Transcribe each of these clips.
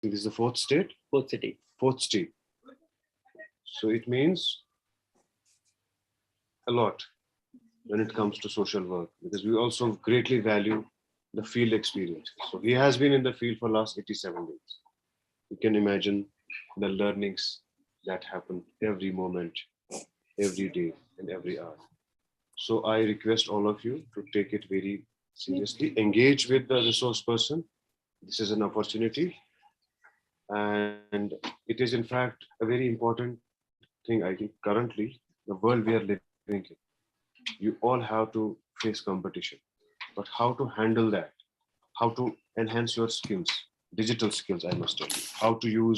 think this is the fourth state. Fourth city. Fourth state. So it means a lot when it comes to social work, because we also greatly value the field experience. So he has been in the field for last 87 days. You can imagine the learnings that happen every moment, every day, and every hour. So I request all of you to take it very seriously, engage with the resource person. This is an opportunity, and it is in fact a very important thing. I think currently the world we are living in, you all have to face competition, but how to handle that, how to enhance your skills, digital skills, I must tell you,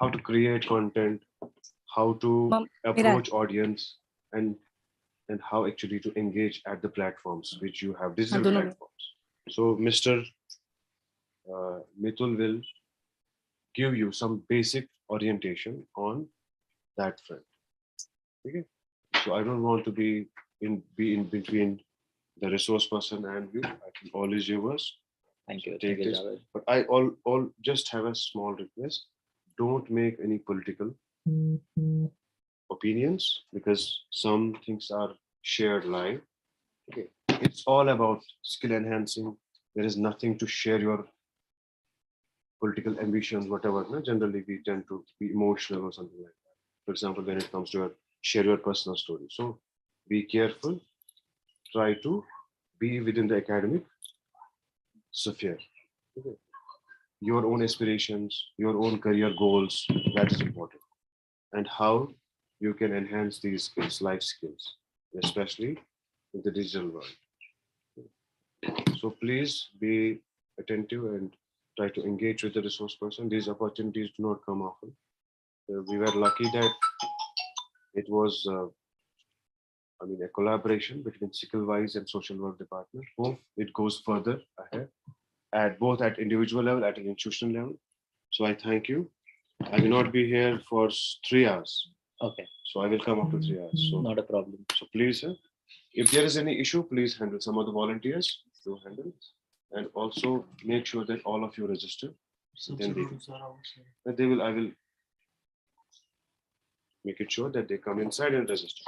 how to create content, how to approach audience, and how actually to engage at the platforms which you have, digital platforms. So Mr. Mitul will give you some basic orientation on that front. Okay. So I don't want to be in between the resource person and you. I think all is yours. Thank you. Take this. But I all just have a small request. Don't make any political opinions, because some things are shared live. Okay. It's all about skill enhancing. There is nothing to share your political ambitions, whatever. No? Generally, we tend to be emotional or something like that. For example, when it comes to share your personal story. So be careful. Try to be within the academic sphere. Okay. Your own aspirations, your own career goals, that is important. And how you can enhance these skills, life skills, especially in the digital world. So please be attentive and try to engage with the resource person. These opportunities do not come often. We were lucky that it was, a collaboration between Skillwise and Social Work Department. Hope it goes further ahead, at both at individual level, at an institutional level. So I thank you. I will not be here for 3 hours. Okay. So I will come after 3 hours. So not a problem. So please, if there is any issue, please handle. Some of the volunteers to handle, and also make sure that all of you register. Then they will. I will make it sure that they come inside and register.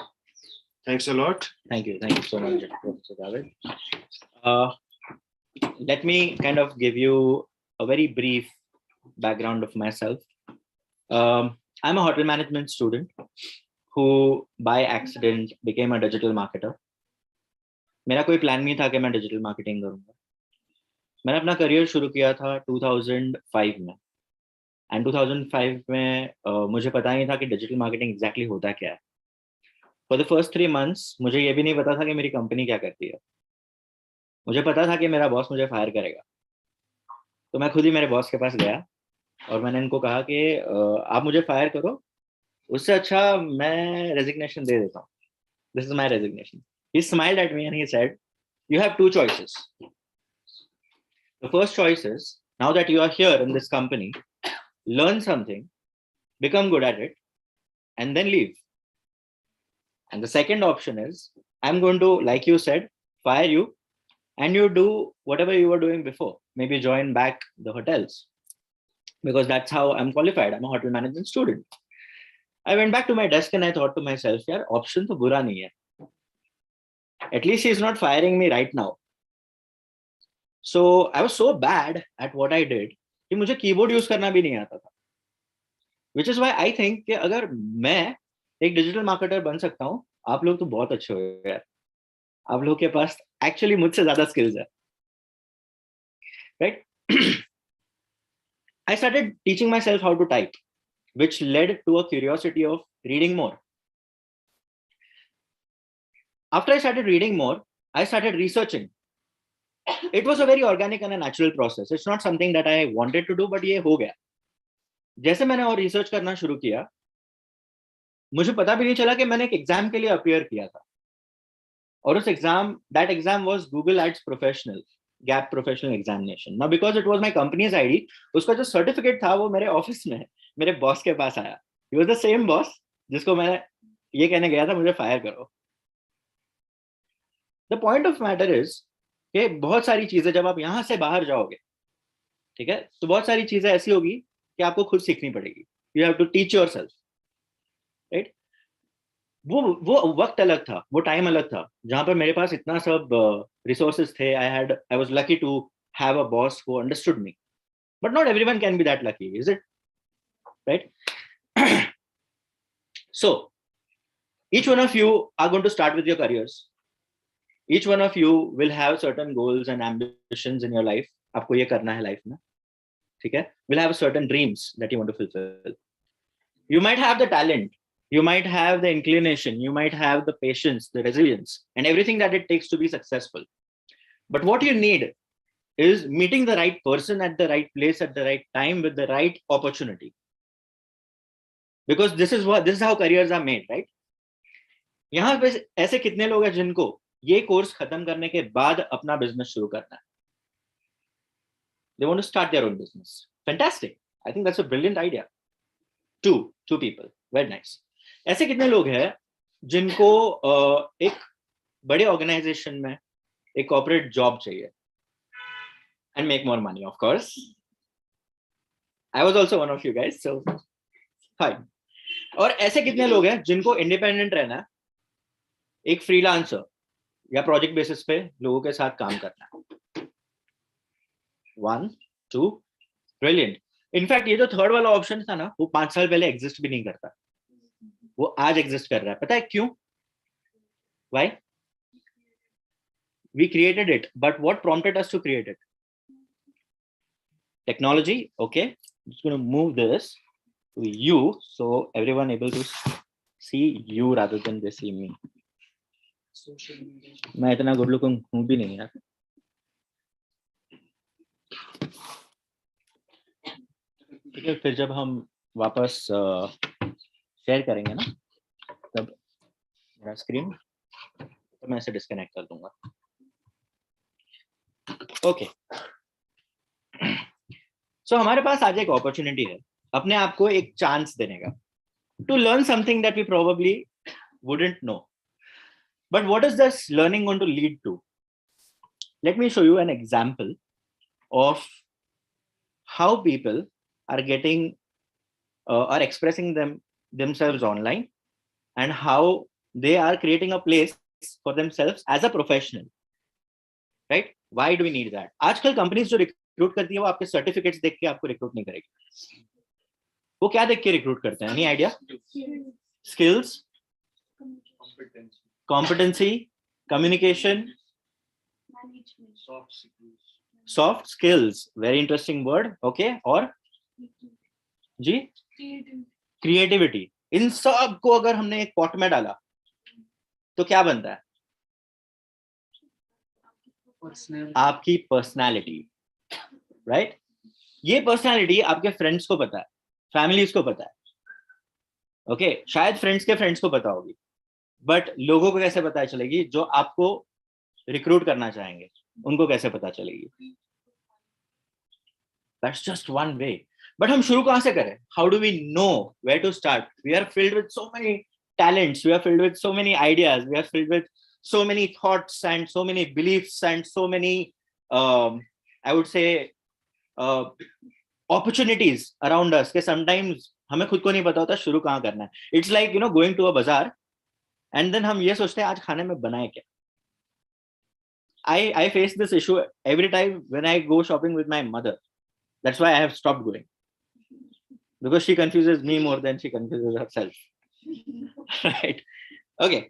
Thanks a lot. Thank you. Thank you so much, Professor David. Let me kind of give you a very brief background of myself. I'm a hotel management student who by accident became a digital marketer. मेरा कोई plan नहीं था कि मैं digital marketing करूंगा. मैंने अपना career शुरू किया था 2005 में, एंड 2005 में मुझे पता नहीं था कि डिजिटल मार्केटिंग एग्जैक्टली होता क्या है. फॉर द फर्स्ट 3 months मुझे ये भी नहीं पता था कि मेरी कंपनी क्या करती है. मुझे पता था कि मेरा बॉस मुझे फायर करेगा, तो मैं खुद ही मेरे बॉस के पास गया और मैंने इनको कहा कि आप मुझे फायर करो, उससे अच्छा मैं रेजिग्नेशन दे देता हूँ. This is my resignation. He smiled at me and he said, you have 2 choices. The first choice is, now that you are here in this company, learn something, become good at it, and then leave. And the second option is, I'm going to, like you said, fire you, and you do whatever you were doing before. Maybe join back the hotels, because that's how I'm qualified. I'm a hotel management student. I went back to my desk and I thought to myself, yaar, option to bura nahi hai. At least he's not firing me right now. So I was so bad at what I did कि मुझे keyboard use करना भी नहीं आता था. Which is why I think कि अगर मैं एक डिजिटल मार्केटर बन सकता हूँ, आप लोग तो बहुत अच्छे हो यार. आप लोग के पास एक्चुअली मुझसे ज्यादा स्किल्स है, right? I started teaching myself how to type, which led to a curiosity of reading more. After I started reading more, I started researching. It was a very organic and a natural process. It's not something that I wanted to do, but ये हो गया. जैसे मैंने और research करना शुरू किया, मुझे पता भी नहीं चला कि मैंने एक एग्जाम के लिए अपीयर किया था. और उस exam, that exam was Google Ads Professional, Gap Professional Examination. Now because it was my company's ID, उसका जो सर्टिफिकेट था वो मेरे ऑफिस में मेरे बॉस के पास आया. He was the same boss जिसको मैंने ये कहने गया था मुझे फायर करो. The point of matter is कि बहुत सारी चीजें जब आप यहाँ से बाहर जाओगे, ठीक है, तो बहुत सारी चीजें ऐसी होगी कि आपको खुद सीखनी पड़ेगी. You have to teach yourself, right? वो वक्त अलग था, वो टाइम अलग था, जहां पर मेरे पास इतना सब रिसोर्सेज थे. I was lucky to have a boss who understood me, but not everyone can be that lucky, is it? Right? So each one of you are going to start with your careers. Each one of you will have certain goals and ambitions in your life. आपको ये करना है life में, ठीक है? Will have certain dreams that you want to fulfill. You might have the talent, you might have the inclination, you might have the patience, the resilience, and everything that it takes to be successful. But what you need is meeting the right person at the right place at the right time with the right opportunity. Because this is how careers are made, right? यहाँ पे ऐसे कितने लोग हैं जिनको ये course खत्म करने के बाद अपना बिजनेस शुरू करना है? They want to start their own business. Fantastic. I think that's a brilliant idea. Two people. Very nice. ऐसे कितने लोग हैं जिनको एक बड़े ऑर्गेनाइजेशन में एक कॉर्पोरेट जॉब चाहिए and make more money, of course. I was also one of you guys, so fine. और ऐसे कितने लोग हैं जिनको इंडिपेंडेंट रहना है, एक फ्रीलांसर या प्रोजेक्ट बेसिस पे लोगों के साथ काम करना है? 1 2 ब्रिलियंट. इनफैक्ट ये जो थर्ड वाला ऑप्शन था ना, वो 5 साल पहले एग्जिस्ट भी नहीं करता, वो आज एग्जिस्ट कर रहा है. पता है क्यों? Why? We created it, but what prompted us to create it? Technology. Okay, I'm just going to move this to you so everyone able to see you rather than they see me. मैं इतना good looking हूं भी नहीं यार. ठीक है, फिर जब हम वापस शेयर करेंगे ना, तब मेरा स्क्रीन तो मैं इसे डिस्कनेक्ट कर दूंगा. ओके, सो हमारे पास आज एक अपॉर्चुनिटी है अपने आप को एक चांस देने का, to learn something that we probably wouldn't know. But what is this learning going to lead to? Let me show you an example of how people are getting are expressing themselves online, and how they are creating a place for themselves as a professional, right? Why do we need that? आजकल companies जो recruit करती है वो आपके certificates देख के आपको recruit नहीं करेगी. वो क्या देख के रिक्रूट करते हैं? Any idea? Skills, competency, communication, soft skills. Very interesting word. Okay, और जी क्रिएटिविटी. इन सब को अगर हमने एक पॉट में डाला तो क्या बनता है? आपकी पर्सनालिटी, राइट? ये पर्सनालिटी आपके फ्रेंड्स को पता है, फैमिलीज को पता है. ओके, शायद फ्रेंड्स के फ्रेंड्स को पता होगी, बट लोगों को कैसे पता चलेगी? जो आपको रिक्रूट करना चाहेंगे उनको कैसे पता चलेगी? That's just one way. बट हम शुरू कहां से करें? How do we know where to start? We are filled with so many talents, we are filled with so many ideas, we are filled with so many thoughts and so many beliefs and so many I would say opportunities around us, कि sometimes हमें खुद को नहीं पता होता शुरू कहाँ करना है. It's like, you know, going to a bazaar and then हम ये सोचते हैं आज खाने में बनाए क्या. I face this issue every time when I go shopping with my mother. That's why I have stopped going, because she confuses me more than she confuses herself. Right? Okay.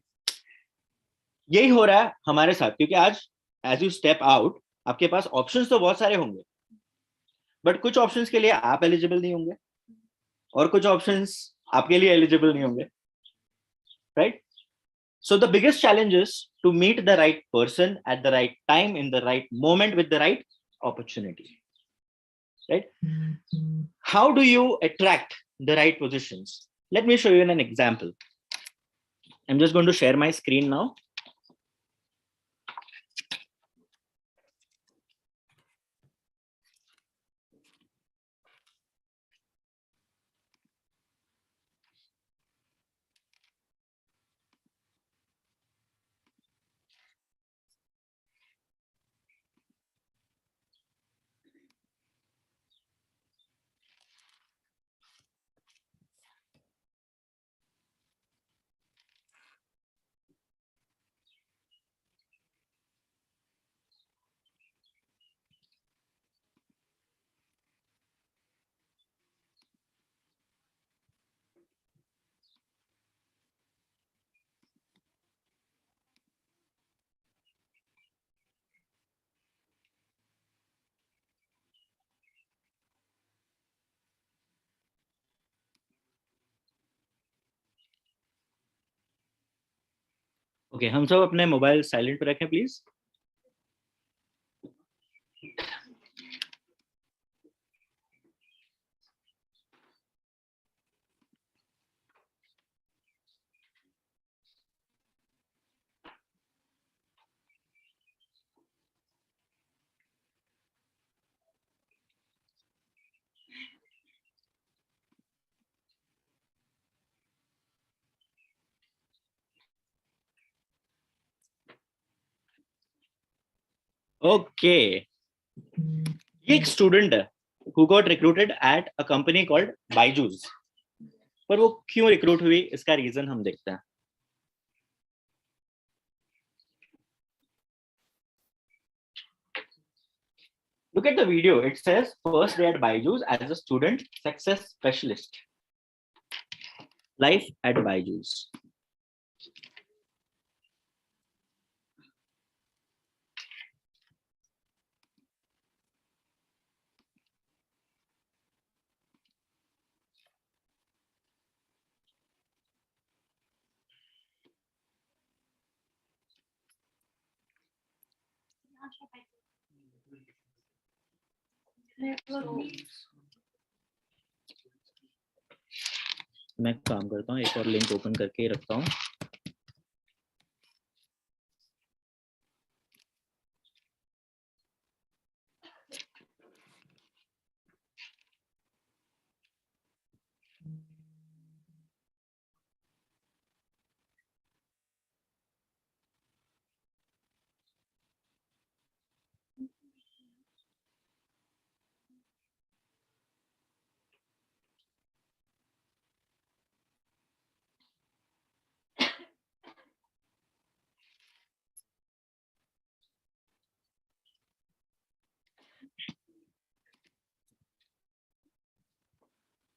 यही हो रहा है हमारे साथ, क्योंकि आज एज यू स्टेप आउट आपके पास options तो बहुत सारे होंगे, बट कुछ ऑप्शंस के लिए आप एलिजिबल नहीं होंगे और कुछ ऑप्शंस आपके लिए एलिजिबल नहीं होंगे, right? So the biggest challenge is to meet the right person at the right time in the right moment with the right opportunity, right? How do you attract the right positions? Let me show you an example. I'm just going to share my screen now. Okay, हम सब अपने mobile silent पे रखें please. Okay, ये एक student है who got recruited at a company called Byju's. पर वो क्यों रिक्रूट हुई, इसका रीजन हम देखते हैं. Look at the video. It says first day at Byju's as a student success specialist. Life at Byju's. मैं काम करता हूँ, एक और लिंक ओपन करके रखता हूँ.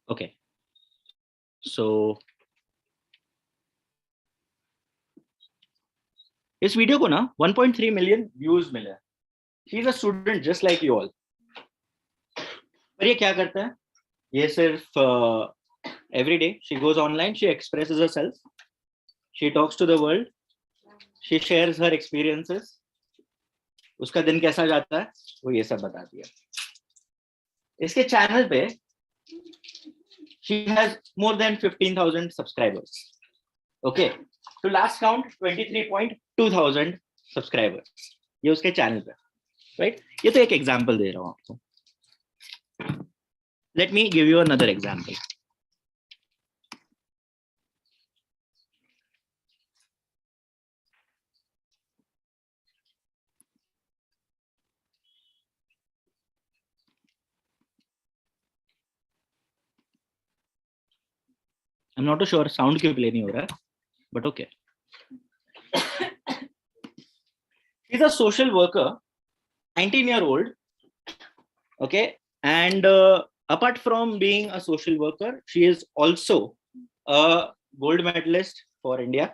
ओके, सो इस वीडियो को ना 1.3 मिलियन व्यूज मिले. He is a student just like you all. पर ये क्या करता है, ये सिर्फ every day she goes online, she expresses herself, she talks to the world, she shares her experiences. उसका दिन कैसा जाता है वो ये सब बताती है. इसके चैनल पे she has more than 15,000 subscribers. Okay, to last count 23,200 subscribers. ये उसके चैनल पे, right? ये तो एक एग्जांपल दे रहा हूँ आपको. Let me give you another example. I'm not too sure sound क्यों play नहीं हो रहा है, but okay. She's a social worker, 19-year-old. Okay, and apart from being a social worker, she is also a gold medalist for India.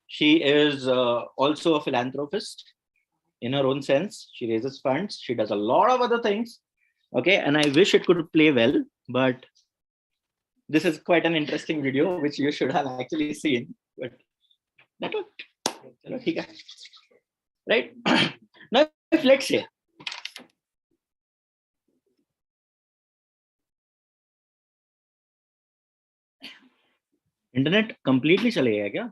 She is also a philanthropist in her own sense. She raises funds. She does a lot of other things. Okay, and I wish it could play well, but this is quite an interesting video which you should have actually seen. But that one, right? Now, if let's say internet completely चले गया क्या?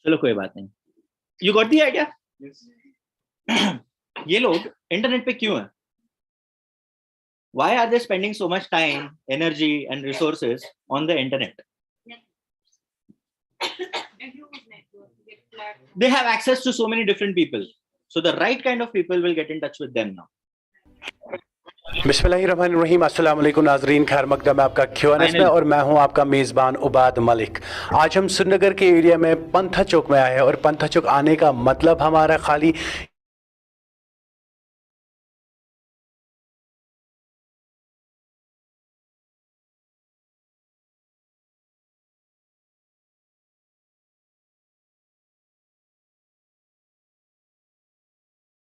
चलो कोई बात नहीं. You got the idea? ये लोग internet पे क्यों है? Why are they spending so much time, energy, and resources on the internet? They have access to so many different people. So the right kind of people will get in touch with them now. बिस्मिल्लाहिर्रहमानिर्रहीम, अस्सलाम वालेकुम नाजरीन, खैर मकदम है आपका क्यूएनएस में और मैं हूं आपका मेज़बान उबाद मलिक. आज हम श्रीनगर के एरिया में पंथा चौक में आए हैं और पंथा चौक आने का मतलब हमारा खाली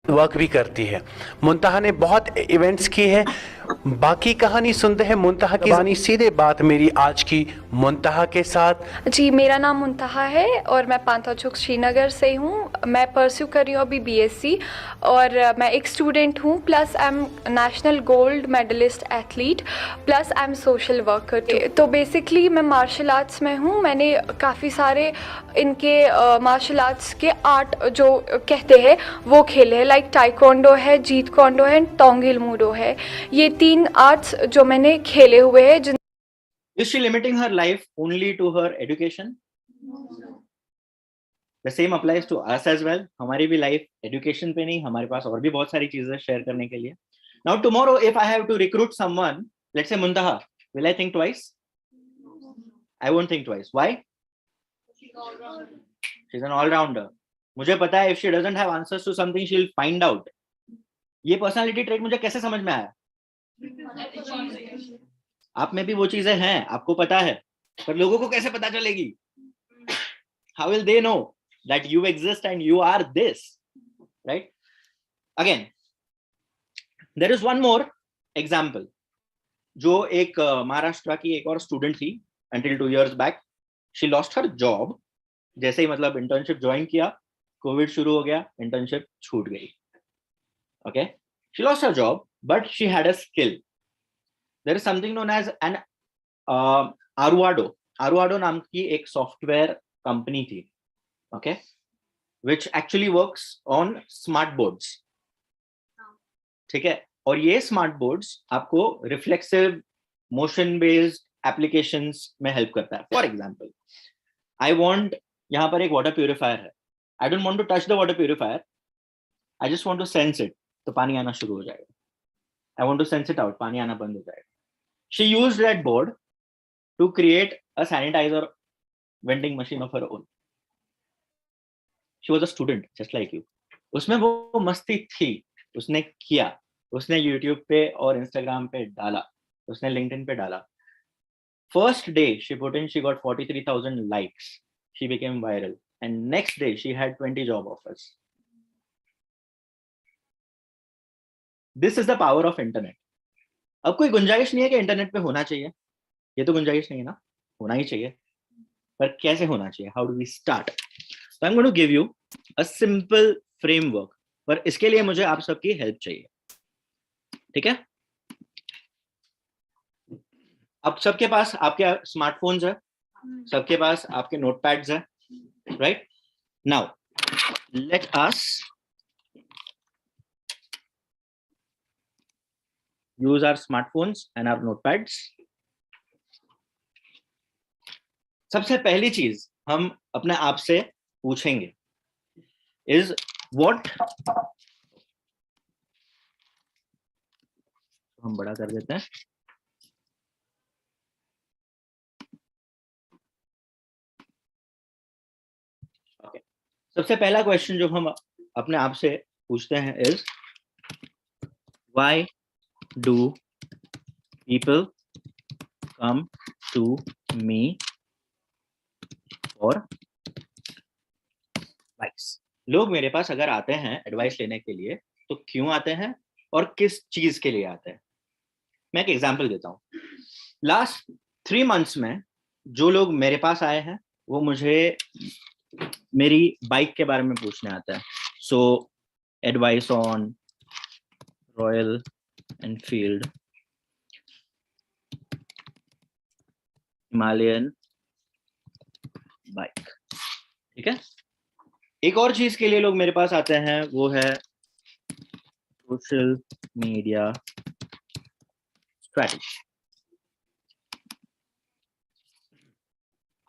वर्क भी करती है। मुंतहा ने बहुत इवेंट्स किए हैं। बाकी कहानी सुनते हैं मुंतहा की ज़बानी। सीधे बात मेरी आज की मुंतहा के साथ। जी, मेरा नाम मुंतहा है और मैं पांथाचोक श्रीनगर से हूँ। मैं परस्यू कर रही हूँ अभी बीएससी और मैं एक स्टूडेंट हूँ, plus I am national gold medalist athlete, plus I am social worker. तो बेसिकली मैं मार्शल आर्ट्स में हूँ। मैंने काफ़ी सारे इनके मार्शल आर्ट्स के आर्ट जो कहते हैं वो खेले हैं, लाइक टाइकोंडो है, जीत कोंडो है, टोंगिल मूडो है। ये 3 आर्ट्स जो मैंने खेले हुए हैं। Is she limiting her life only to her education? The same applies to us as well. हमारी भी life education पे नहीं, हमारे पास और भी बहुत सारी चीजें share करने के लिए. Now tomorrow if I have to recruit someone, let's say Muntaha, will I think twice? I won't think twice. Why? She's an all-rounder. मुझे पता है if she doesn't have answers to something, she'll find out. ये personality trait मुझे कैसे समझ में आया? आप में भी वो चीजें हैं, आपको पता है, पर लोगों को कैसे पता चलेगी? How will they know that you exist and you are this, right? Again, there is one more example. जो एक महाराष्ट्र की एक और स्टूडेंट थी, until 2 years back, she lost her job. जैसे ही मतलब इंटर्नशिप ज्वाइन किया, कोविड शुरू हो गया, इंटर्नशिप छूट गई. Okay, she lost her job, but she had a skill. There is something known as an Aruado. Aruado नाम की एक सॉफ्टवेयर कंपनी थी, okay, which actually works on smart boards. ठीक है, और ये स्मार्ट बोर्ड्स आपको रिफ्लेक्सिव मोशन बेस्ड एप्लीकेशंस में हेल्प करता है. फॉर एग्जांपल, आई वांट, यहाँ पर एक वाटर प्यूरिफायर है, I don't want to touch the water purifier, I just want to sense it, तो पानी आना शुरू हो जाएगा. I want to sense it out, पानी आना बंद हो जाएगा. She used that board to create a sanitiser vending machine of her own. She was a student just like you. उसमें वो मस्ती थी, उसने किया, उसने यूट्यूब पे और इंस्टाग्राम पे डाला, उसने लिंक्डइन पे डाला. First day she put in, she got 43,000 likes, she became viral, and next day she had 20 job offers. This is the power of internet. अब कोई गुंजाइश नहीं है कि इंटरनेट पे होना चाहिए, ये तो गुंजाइश नहीं है ना, होना ही चाहिए, पर कैसे होना चाहिए? How do we start? So I'm going to give you a simple framework, पर इसके लिए मुझे आप सबकी हेल्प चाहिए. ठीक है, अब सबके पास आपके स्मार्टफोन्स है, सबके पास आपके नोटपैड्स है, right? Now let us use our smartphones and our notepads. सबसे पहली चीज हम अपने आप से पूछेंगे is what, हम बड़ा कर देते हैं. Okay. सबसे पहला क्वेश्चन जो हम अपने आप से पूछते हैं is why do people come to me for advice? लोग मेरे पास अगर आते हैं एडवाइस लेने के लिए तो क्यों आते हैं और किस चीज के लिए आते हैं? मैं एक एग्जांपल देता हूँ. लास्ट 3 months में जो लोग मेरे पास आए हैं वो मुझे मेरी बाइक के बारे में पूछने आते हैं. So advice on Royal Enfield Himalayan bike. ठीक है, एक और चीज के लिए लोग मेरे पास आते हैं, वो है सोशल मीडिया स्ट्रैटेजी.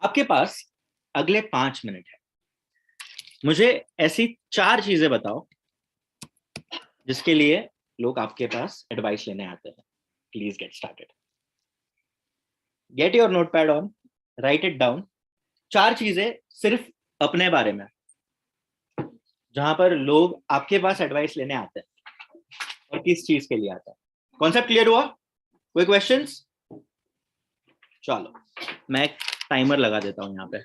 आपके पास अगले 5 मिनट है, मुझे ऐसी 4 चीजें बताओ जिसके लिए लोग आपके पास एडवाइस लेने आते हैं. Please get started. Get your notepad on, right it down. 4 चीजें सिर्फ अपने बारे में जहां पर लोग आपके पास एडवाइस लेने आते हैं और किस चीज के लिए आते हैं. कॉन्सेप्ट क्लियर हुआ? कोई क्वेश्चंस? चलो मैं टाइमर लगा देता हूं यहाँ पे.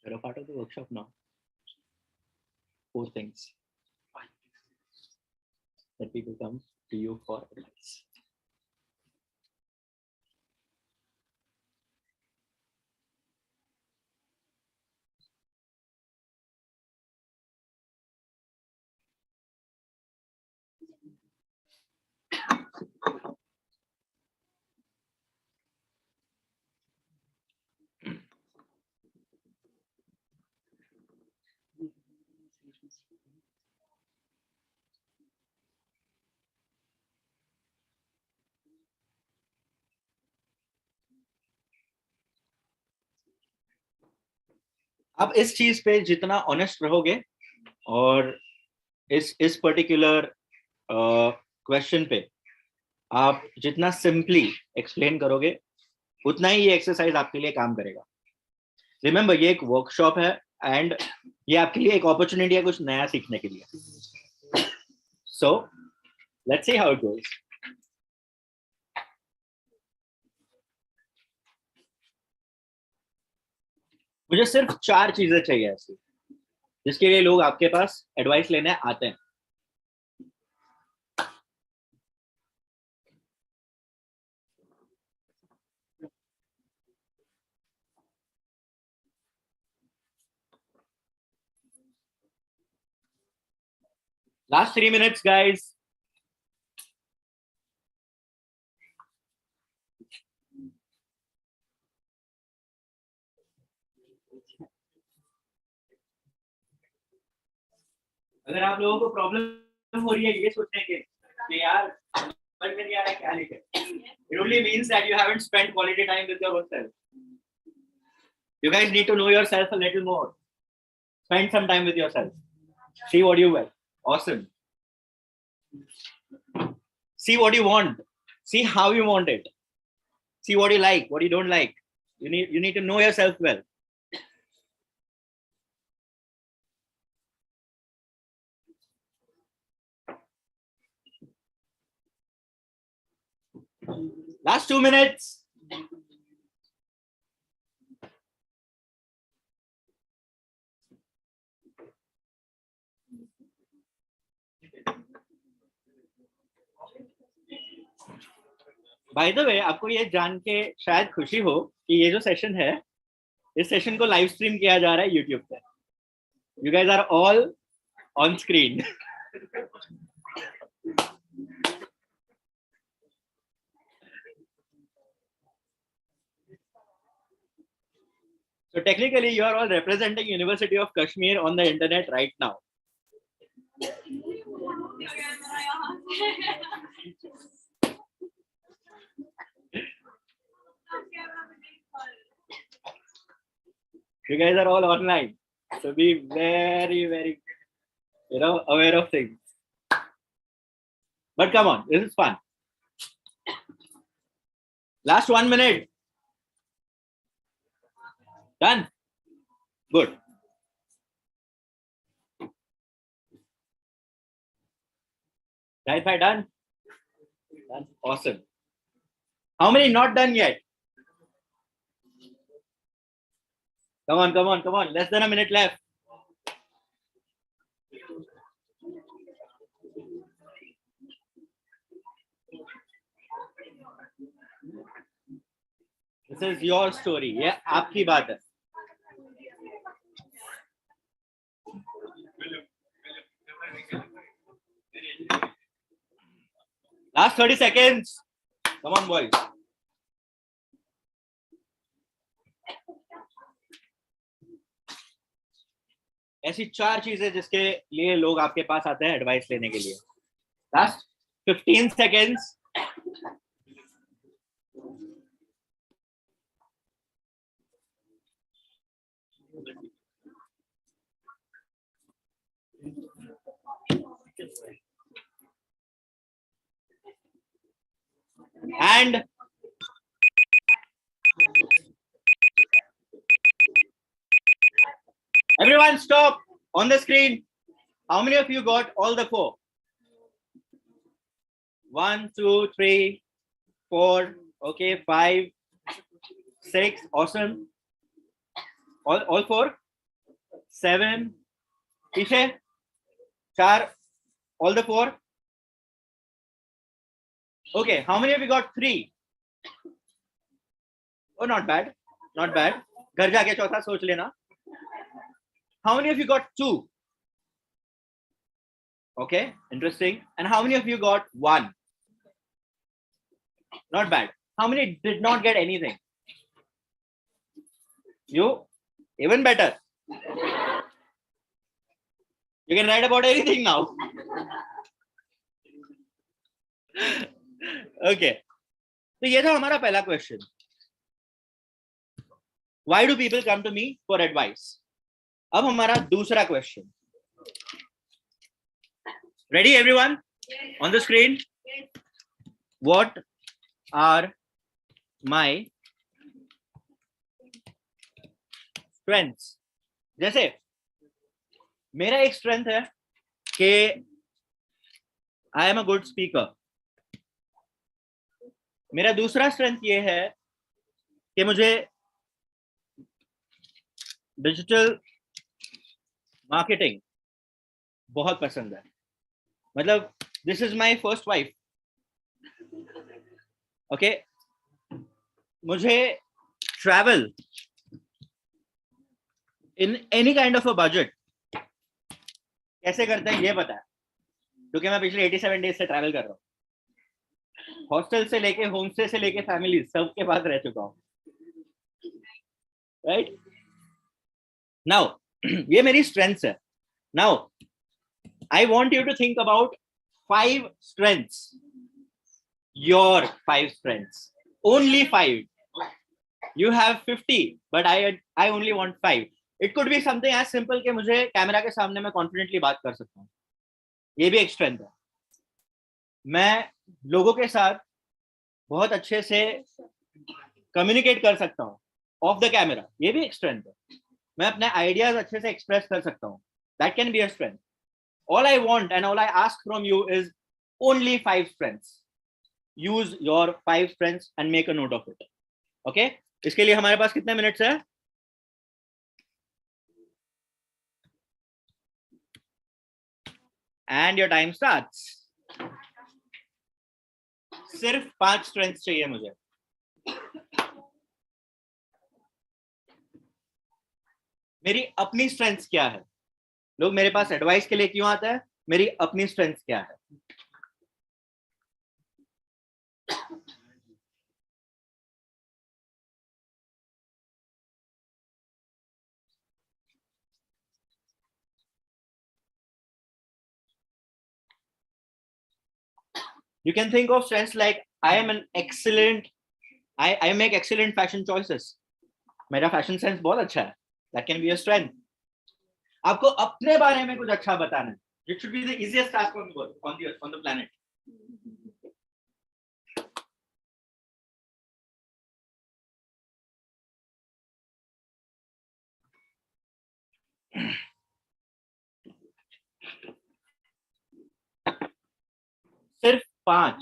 You're a part of the workshop now. 4 things that people come to you for advice. आप इस चीज पे जितना ऑनेस्ट रहोगे और इस पर्टिकुलर क्वेश्चन पे आप जितना सिंपली एक्सप्लेन करोगे उतना ही ये एक्सरसाइज आपके लिए काम करेगा. रिमेंबर, ये एक वर्कशॉप है एंड ये आपके लिए एक अपॉर्चुनिटी है कुछ नया सीखने के लिए. So let's see how it goes. मुझे सिर्फ 4 चीजें चाहिए ऐसी जिसके लिए लोग आपके पास एडवाइस लेने आते हैं. Last 3 minutes, guys. अगर आप लोगों को प्रॉब्लम हो रही है ये सोचने के कि यार समझ में नहीं आ रहा क्या लिखे, it only means that you haven't spent quality time with your own self. You guys need to know yourself a little more. Spend some time with yourself. See what you want. Awesome. See what you want. See how you want it. See what you like, what you don't like. You need to know yourself well. Last 2 minutes. By the way, आपको ये जान के शायद खुशी हो कि ये जो सेशन है इस सेशन को लाइव स्ट्रीम किया जा रहा है YouTube पे. You guys are all on screen. So technically, you are all representing University of Kashmir on the internet right now. You guys are all online, so be very, very, aware of things. But come on, this is fun. Last 1 minute. Done. Good. Wi-Fi done. Done. Awesome. How many not done yet? Come on, come on, come on. Less than a minute left. This is your story. Yeah, आपकी बात है. Last 30 seconds. Come on, boys. ऐसी 4 चीजें जिसके लिए लोग आपके पास आते हैं एडवाइस लेने के लिए. Last 15 seconds. Everyone stop. On the screen, how many of you got all the 4? 1, 2, 3, 4, okay, 5, 6, awesome. All 4? 7, पीछे 4, all the 4? Okay, how many of you got 3? Oh, not bad, not bad. घर जाके चौथा सोच लेना. How many of you got 2? Okay, interesting. And how many of you got 1? Not bad. How many did not get anything? You? Even better. You can write about anything now. Okay. So ये था हमारा पहला question. Why do people come to me for advice? अब हमारा दूसरा question. Ready, everyone? On the screen. What are my strengths? जैसे मेरा एक strength है कि I am a good speaker. मेरा दूसरा strength ये है कि मुझे डिजिटल मार्केटिंग बहुत पसंद है. मतलब this is my first wife. Okay, मुझे travel in any kind of a budget कैसे करते हैं ये पता है, क्योंकि मैं पिछले 87 डेज से ट्रैवल कर रहा हूँ. हॉस्टल से लेके, होम स्टे से लेके फैमिली सबके पास रह चुका हूँ. राइट नाउ ये मेरी स्ट्रेंथ्स है. Now I want you to think about 5 strengths. Your 5 strengths. Only 5. You have 50, but I only want 5. It could be something as simple कि मुझे कैमरा के सामने मैं कॉन्फिडेंटली बात कर सकता हूँ. ये भी एक स्ट्रेंथ है. मैं लोगों के साथ बहुत अच्छे से कम्युनिकेट कर सकता हूँ ऑफ द कैमरा. ये भी एक स्ट्रेंथ है. मैं अपने आइडियाज अच्छे से एक्सप्रेस कर सकता हूँ. That can be a strength. All I want and all I ask from you is only 5 strengths. Use your 5 strengths and make a note of it. Okay? इसके लिए हमारे पास कितने मिनट्स है? And your time starts. सिर्फ 5 strengths चाहिए मुझे. मेरी अपनी strengths क्या है? लोग मेरे पास एडवाइस के लिए क्यों आता है? मेरी अपनी स्ट्रेंथ क्या है? You can think of strengths like I make excellent fashion choices. मेरा फैशन सेंस बहुत अच्छा है. That can be a strength. आपको अपने बारे में कुछ अच्छा बताना है. It should be the easiest task on the planet. सिर्फ 5.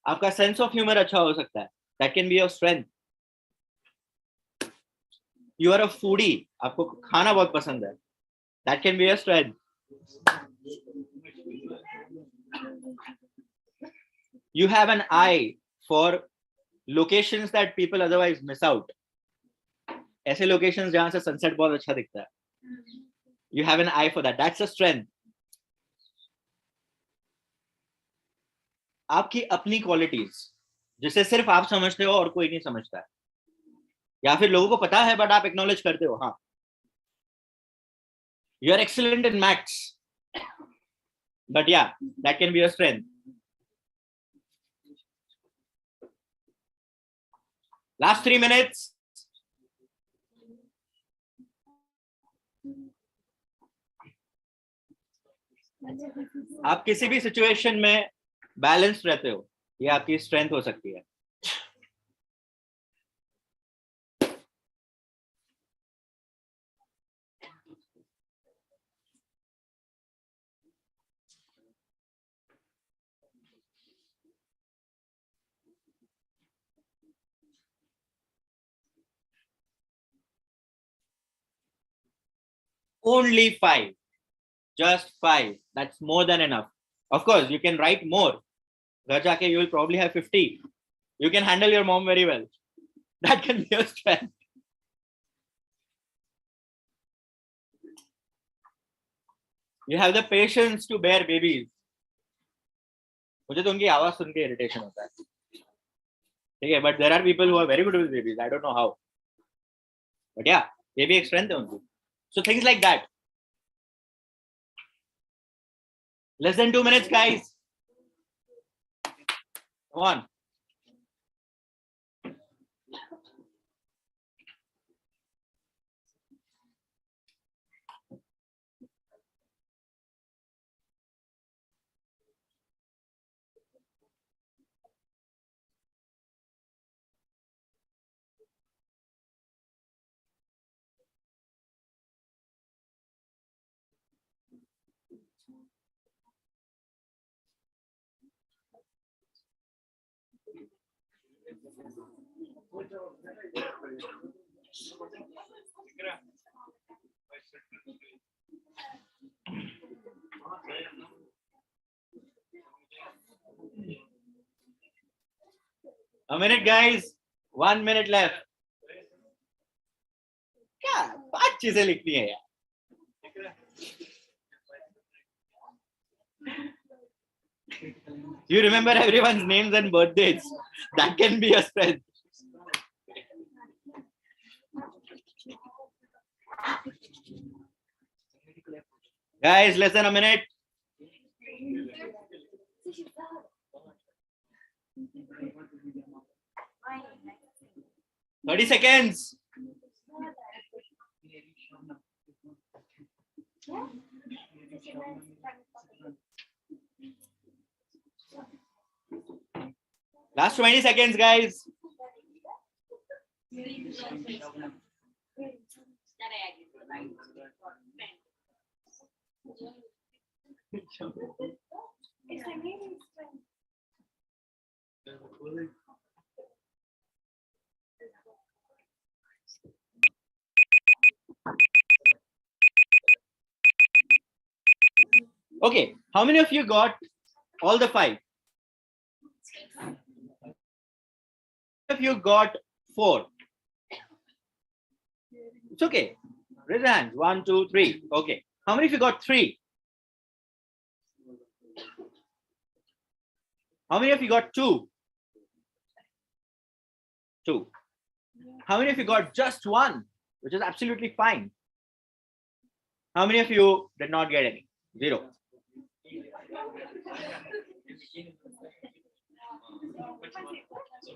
आपका सेंस ऑफ ह्यूमर अच्छा हो सकता है. That can be your strength. You are a foodie. आपको खाना बहुत पसंद है. That can be your strength. You have an eye for locations that people otherwise miss out. ऐसे locations जहां से sunset बहुत अच्छा दिखता है. You have an eye for that. That's a strength. आपकी अपनी क्वालिटीज जिसे सिर्फ आप समझते हो और कोई नहीं समझता है, या फिर लोगों को पता है बट आप एक्नॉलेज करते हो. हाँ, you are excellent in maths, but yeah that can be your strength. Last 3 minutes. आप किसी भी सिचुएशन में बैलेंस्ड रहते हो, ये आपकी स्ट्रेंथ हो सकती है. Only 5. Just 5. That's more than enough. Of course, you can write more. Ghar jaake you will probably have 50. You can handle your mom very well. That can be your strength. You have the patience to bear babies. मुझे तो उनकी आवाज सुन के irritation होता है. ठीक है, but there are people who are very good with babies. I don't know how. But yeah, ये भी एक strength है उनकी. So things like that. Less than 2 minutes, guys. Come on. A minute, guys. 1 minute left. क्या 5 चीजें लिखनी है यार. You remember everyone's names and birthdays. That can be a strength. Guys, less than a minute. 30 seconds. Last 20 seconds, guys. Okay, how many of you got all the 5? If you got 4, it's okay. Raise your hands. 1, 2, 3. Okay. How many of you got 3? How many of you got 2? 2. How many of you got just 1, which is absolutely fine? How many of you did not get any? 0.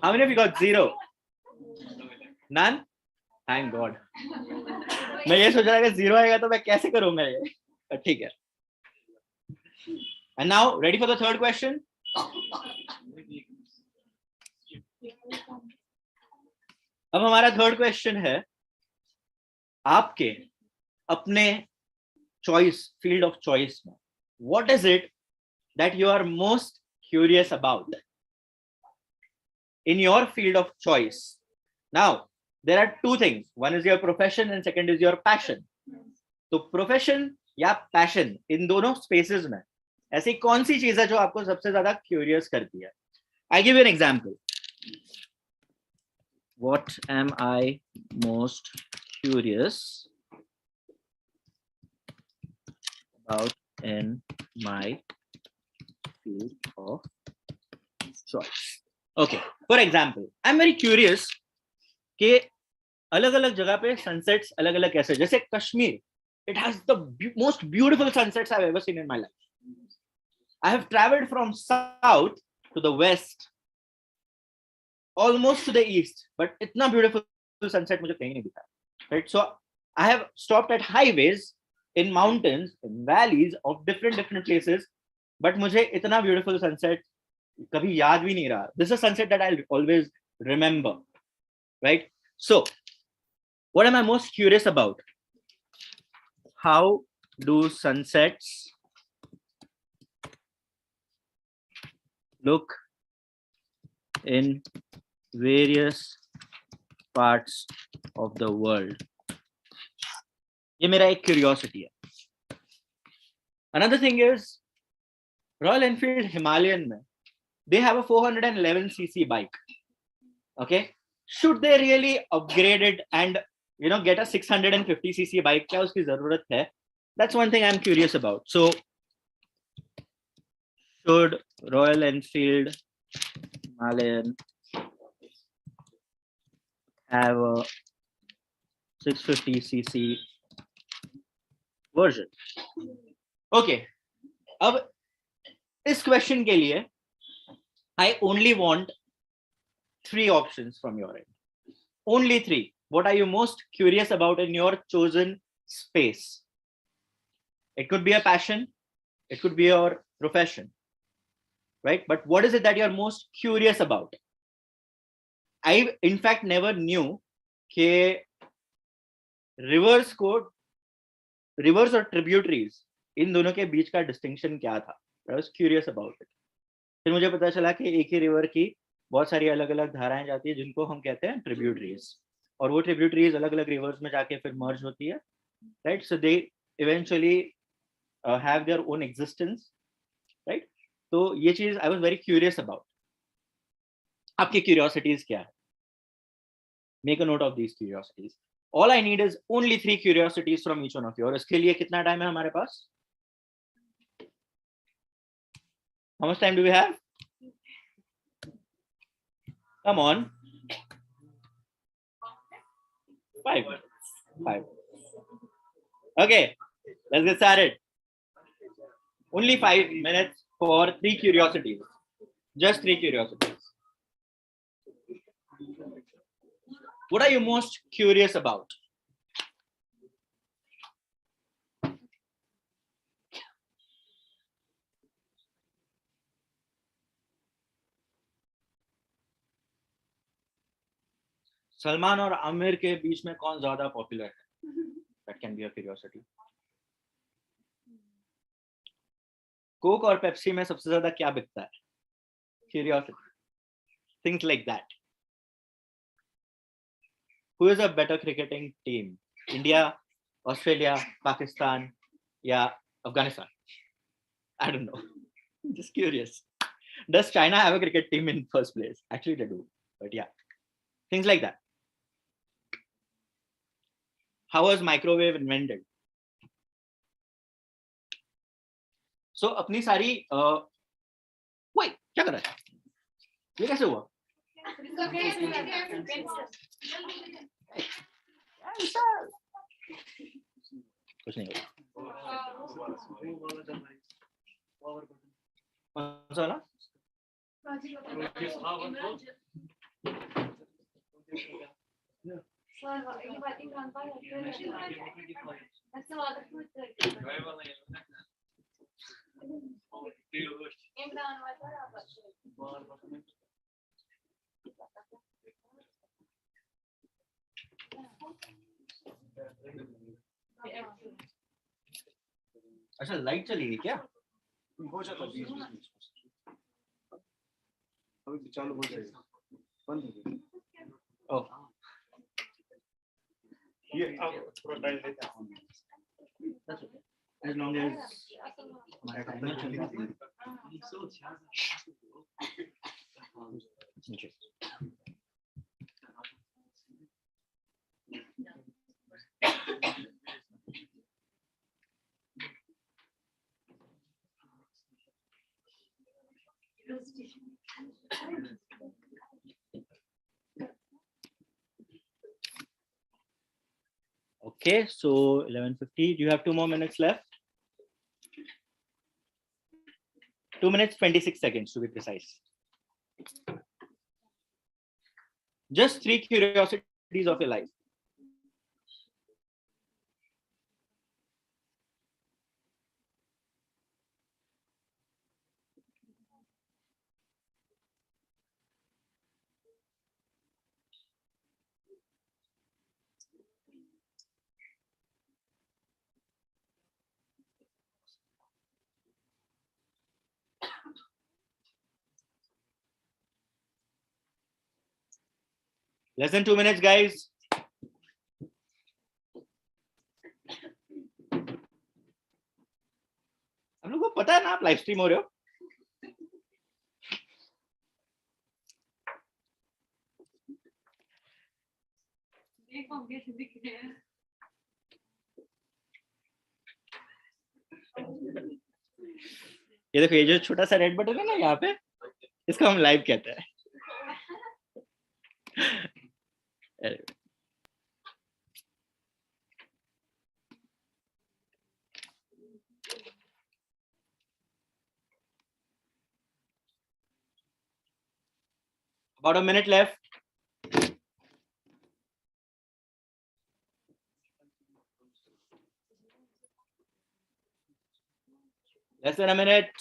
How many of you got 0? None? Thank God. मैं ये सोच रहा था 0 आएगा तो मैं कैसे करूंगा ये. ठीक है. And now ready for the third question? अब हमारा थर्ड क्वेश्चन है आपके अपने चॉइस फील्ड ऑफ चॉइस में what is it that you are most curious about in your field of choice. Now there are 2 things. One is your profession and second is your passion. तो profession या passion in दोनों spaces में ऐसी कौन सी चीज है जो आपको सबसे ज्यादा क्यूरियस करती है? I give you an example. What am I most curious about in my field of choice? Okay, for example, I'm very curious कि अलग अलग जगह पे सनसेट्स अलग अलग कैसे, जैसे Kashmir, it has the most beautiful sunsets I've ever seen in my life. I have traveled from south to the west, almost to the east, but इतना beautiful sunset मुझे कहीं नहीं दिखा, right? So I have stopped at highways, in mountains, in valleys of different places, but मुझे इतना beautiful sunset कभी याद भी नहीं रहा. This is a sunset that I'll always remember, right? So what am I most curious about? How do sunsets look in various parts of the world? ये मेरा एक क्यूरियोसिटी है. Another thing is Royal Enfield Himalayan में they have a 411cc bike. Okay, should they really upgrade it and get a 650cc bike? क्या उसकी जरूरत है? That's one thing I'm curious about. So should Royal Enfield Himalayan have a 650cc version? Okay, अब इस question के लिए I only want 3 options from your end. Only 3. What are you most curious about in your chosen space? It could be a passion, it could be your profession, right? But what is it that you're most curious about? I, in fact, never knew that rivers or tributaries, इन दोनों के बीच का distinction क्या था? I was curious about it. फिर मुझे पता चला कि एक ही रिवर की बहुत सारी अलग अलग धाराएं जाती है जिनको हम कहते हैं ट्रिब्यूटरीज, और वो ट्रिब्यूटरीज अलग अलग रिवर्स में जाके फिर मर्ज होती है, right? So they eventually have their own existence, right? तो ये चीज I was very curious about. आपकी क्यूरियोसिटीज क्या है? Make a note of these curiosities. All I need is only 3 curiosities from each one of you. और इसके लिए कितना टाइम है हमारे पास? How much time do we have? Come on. 5. Okay, let's get started. Only 5 minutes for 3 curiosities. Just 3 curiosities. What are you most curious about? Salman और आमिर के बीच में कौन ज्यादा पॉपुलर है? That can be a curiosity. Coke और Pepsi में सबसे ज्यादा क्या बिकता है? Curiosity. Things like that. Who is a better cricketing team? India, Australia, Pakistan, या Afghanistan? I don't know. Just curious. Does China have a cricket team in first place? Actually, they do. But yeah, things like that. How was microwave invented? So अपनी सारी wait, क्या कर रहा है? ये कैसे हुआ? कुछ नहीं हुआ. कौन सा वाला? अच्छा, लाइट चली गई क्या? हो जाता 20 मिनट अभी चालू हो जाएगा, बंद हो जाएगा. ओह, ये अब थोड़ा टाइम लेता है. that's okay. As long as my timer चली गई. Okay. Okay, so 11:50. Do you have 2 more minutes left? 2 minutes 26 seconds to be precise. Just 3 curiosities of your life. Less than 2 minutes, guys. पता है ना आप live stream हो रहे हो? ये देखो, ये जो छोटा सा रेड बटन है ना यहाँ पे, इसको हम लाइव कहते हैं. About a minute left. Less than a minute.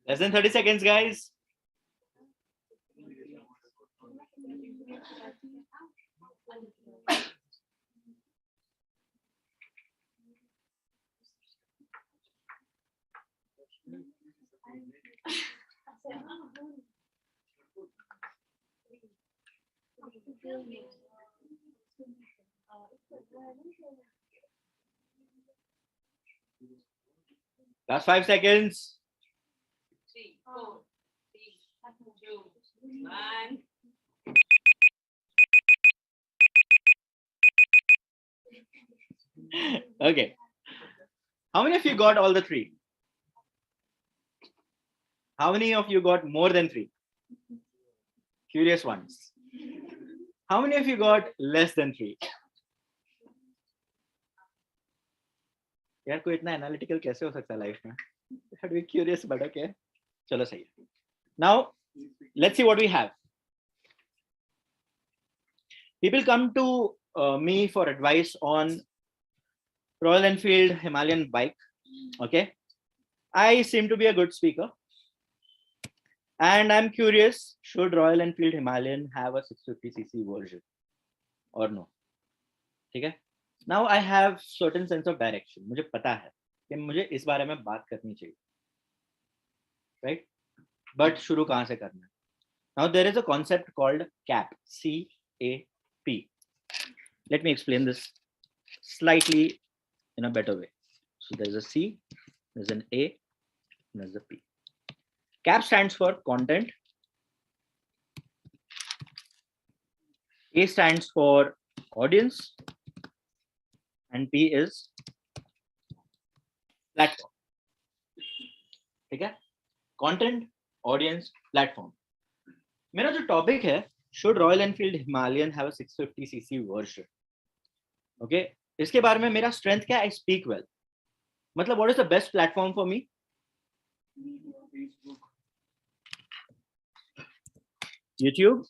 Less than 30 seconds, guys. Last 5 seconds. 3, 4, 3, 2, 1. Okay. How many of you got all the 3? How many of you got more than 3? Curious ones. How many of you got less than 3? यार कोई इतना analytical कैसे हो सकता है life में? Had to be curious, but okay. चलो सही है. Now let's see what we have. People come to me for advice on Royal Enfield Himalayan bike. Okay, I seem to be a good speaker, and I'm curious: should Royal Enfield Himalayan have a 650cc version or no? ठीक है. Now I have certain sense of direction. मुझे पता है कि मुझे इस बारे में बात करनी चाहिए, right? But शुरू कहाँ से करना है? Now there is a concept called CAP, C-A-P. Let me explain this slightly in a better way. So there's a C, there's an A, and there's a P. CAP stands for content. A stands for audience, and P is platform. ठीक है? Content, audience, platform. मेरा जो topic है, should Royal Enfield Himalayan have a 650cc version? Okay, इसके बारे में मेरा strength क्या है? I speak well. मतलब what is the best platform for me? YouTube,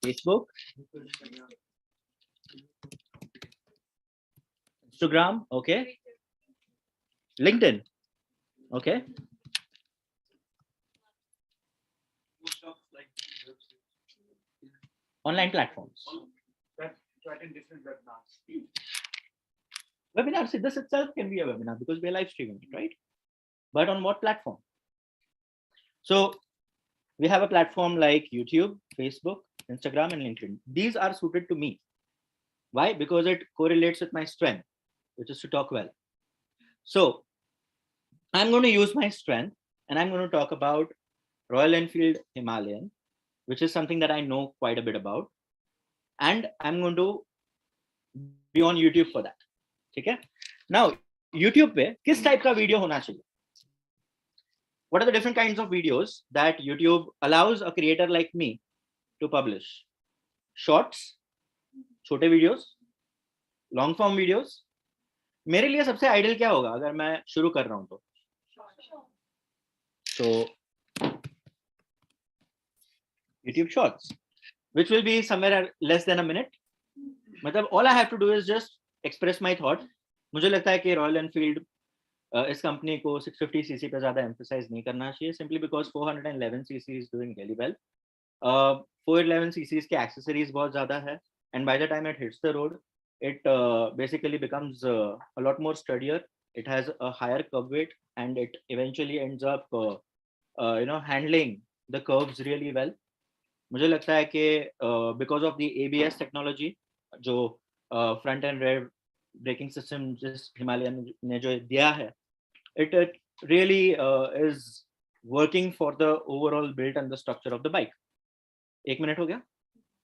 Facebook, Instagram, okay, LinkedIn, okay. Online platforms. Webinars, this itself can be a webinar because we are live streaming it, right? But on what platform? So we have a platform like YouTube, Facebook, Instagram, and LinkedIn. These are suited to me. Why? Because it correlates with my strength, which is to talk well. So I'm going to use my strength and I'm going to talk about Royal Enfield Himalayan, which is something that I know quite a bit about. And I'm going to be on YouTube for that. Okay? Now, YouTube पे किस type का video होना चाहिए? What are the different kinds of videos that YouTube allows a creator like me to publish? Shorts, छोटे videos, long form videos. मेरे लिए सबसे ideal क्या होगा अगर मैं शुरू कर रहा हूँ तो? So YouTube Shorts, which will be somewhere less than a minute. मतलब all I have to do is just express my thought. मुझे लगता है कि Royal Enfield इस कंपनी को 650cc पे ज्यादा emphasize नहीं करना चाहिए, simply because 411cc is doing really well. 411 cc's के accessories बहुत ज़्यादा है, and by the time it hits the road, it basically becomes a lot more sturdier. It has a higher curb weight, and it eventually ends up handling the curves really well. मुझे लगता है कि because of the ABS technology, जो front and rear braking system जिस Himalayan ने जो दिया है, it really is working for the overall build and the structure of the bike. 1 minute हो गया,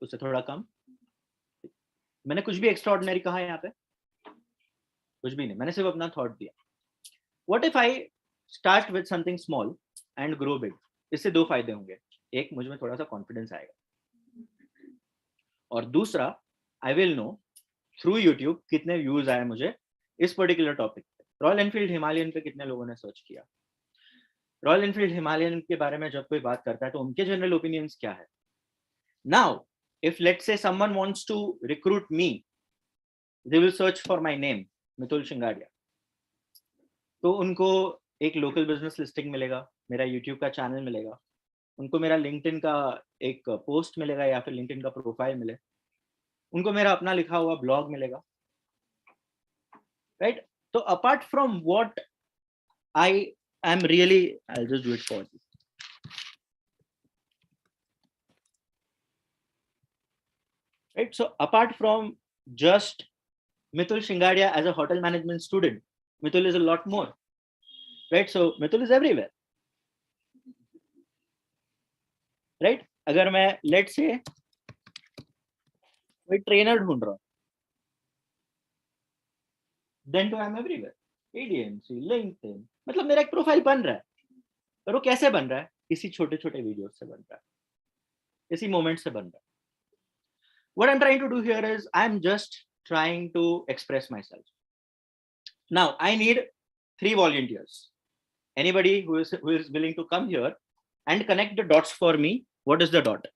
उससे थोड़ा कम. मैंने कुछ भी extraordinary कहा यहाँ पे? कुछ भी नहीं, मैंने सिर्फ अपना thought दिया. What if I start with something small and grow big? इससे दो फायदे होंगे. एक, मुझ में थोड़ा सा कॉन्फिडेंस आएगा, और दूसरा, I will know through YouTube कितने व्यूज आए मुझे इस पर्टिकुलर टॉपिक पे. रॉयल एनफील्ड हिमालयन पे कितने लोगों ने सर्च किया? रॉयल एनफील्ड हिमालयन के बारे में जब कोई बात करता है तो उनके जनरल ओपिनियंस क्या है? Now if let's say someone wants to recruit me, they will search for my name, Mitul Shingadiya. तो उनको एक लोकल बिजनेस लिस्टिंग मिलेगा, मेरा यूट्यूब का चैनल मिलेगा, उनको मेरा लिंक्डइन का एक पोस्ट मिलेगा या फिर लिंक्डइन का प्रोफाइल मिले, उनको मेरा अपना लिखा हुआ ब्लॉग मिलेगा, राइट? तो apart from what I am really, I will just do it for you, right? So apart from just Mitul Shingadia as a hotel management student, Mitul is a lot more, right? So Mitul is everywhere, right? अगर मैं let's say कोई trainer ढूंढ रहा हूँ, then to I'm everywhere. ADMC, LinkedIn, मतलब मेरा एक profile बन रहा है. पर वो कैसे बन रहा है? इसी छोटे छोटे वीडियो से बन रहा है, इसी मोमेंट से बन रहा है. What I'm trying to do here is I'm just trying to express myself. Now I need 3 volunteers. Anybody who is willing to come here and connect the dots for me. What is the dot?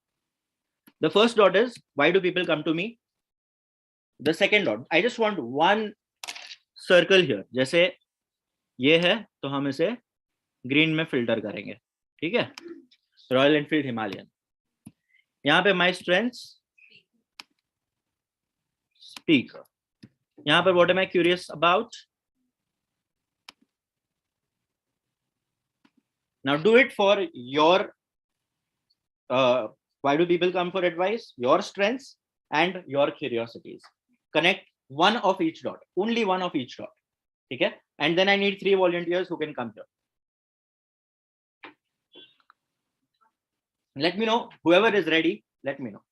The first dot is, why do people come to me? The second dot, I just want one circle here. जैसे ये है तो हम इसे green में filter करेंगे, ठीक है? Royal Enfield Himalayan. यहाँ पे my strengths, speaker. यहाँ पर what am I curious about? Now do it for your why do people come for advice, your strengths and your curiosities. Connect one of each dot, only one of each dot, okay? And then I need 3 volunteers who can come here. Let me know, whoever is ready, let me know.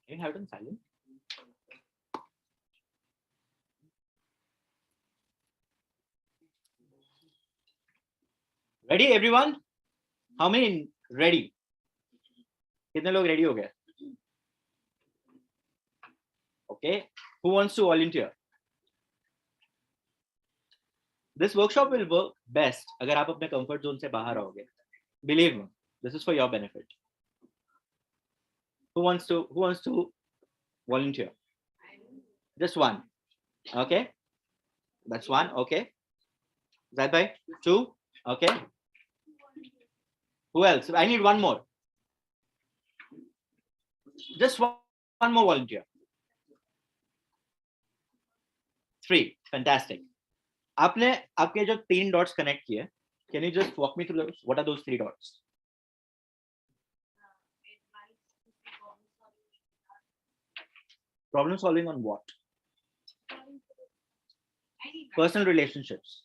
Can you have it in silent? Ready everyone? How many ready? कितने लोग ready हो गए? Okay, who wants to volunteer? This workshop will work best अगर आप अपने comfort zone से बाहर आओगे. Believe me, this is for your benefit. Who wants to volunteer? Just one. Okay, that's one. Okay, Zaid bhai, 2. Okay, who else? I need one more. Just one more volunteer. 3. Fantastic. आपने आपके जो 3 dots connect किए, can you just walk me through those? What are those 3 dots? Problem solving on what? Personal relationships,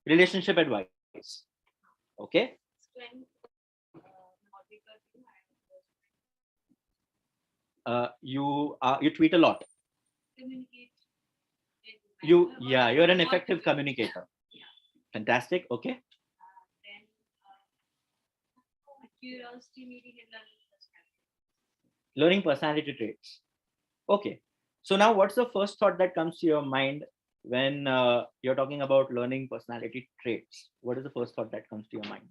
relationship advice. Okay. You tweet a lot. communicate. in You, manner or yeah, you're an what effective to do. communicator. Yeah. Fantastic. Okay. Then curiosity meeting and learning personality. Learning personality traits. Okay. So now what's the first thought that comes to your mind when you're talking about learning personality traits? What is the first thought that comes to your mind?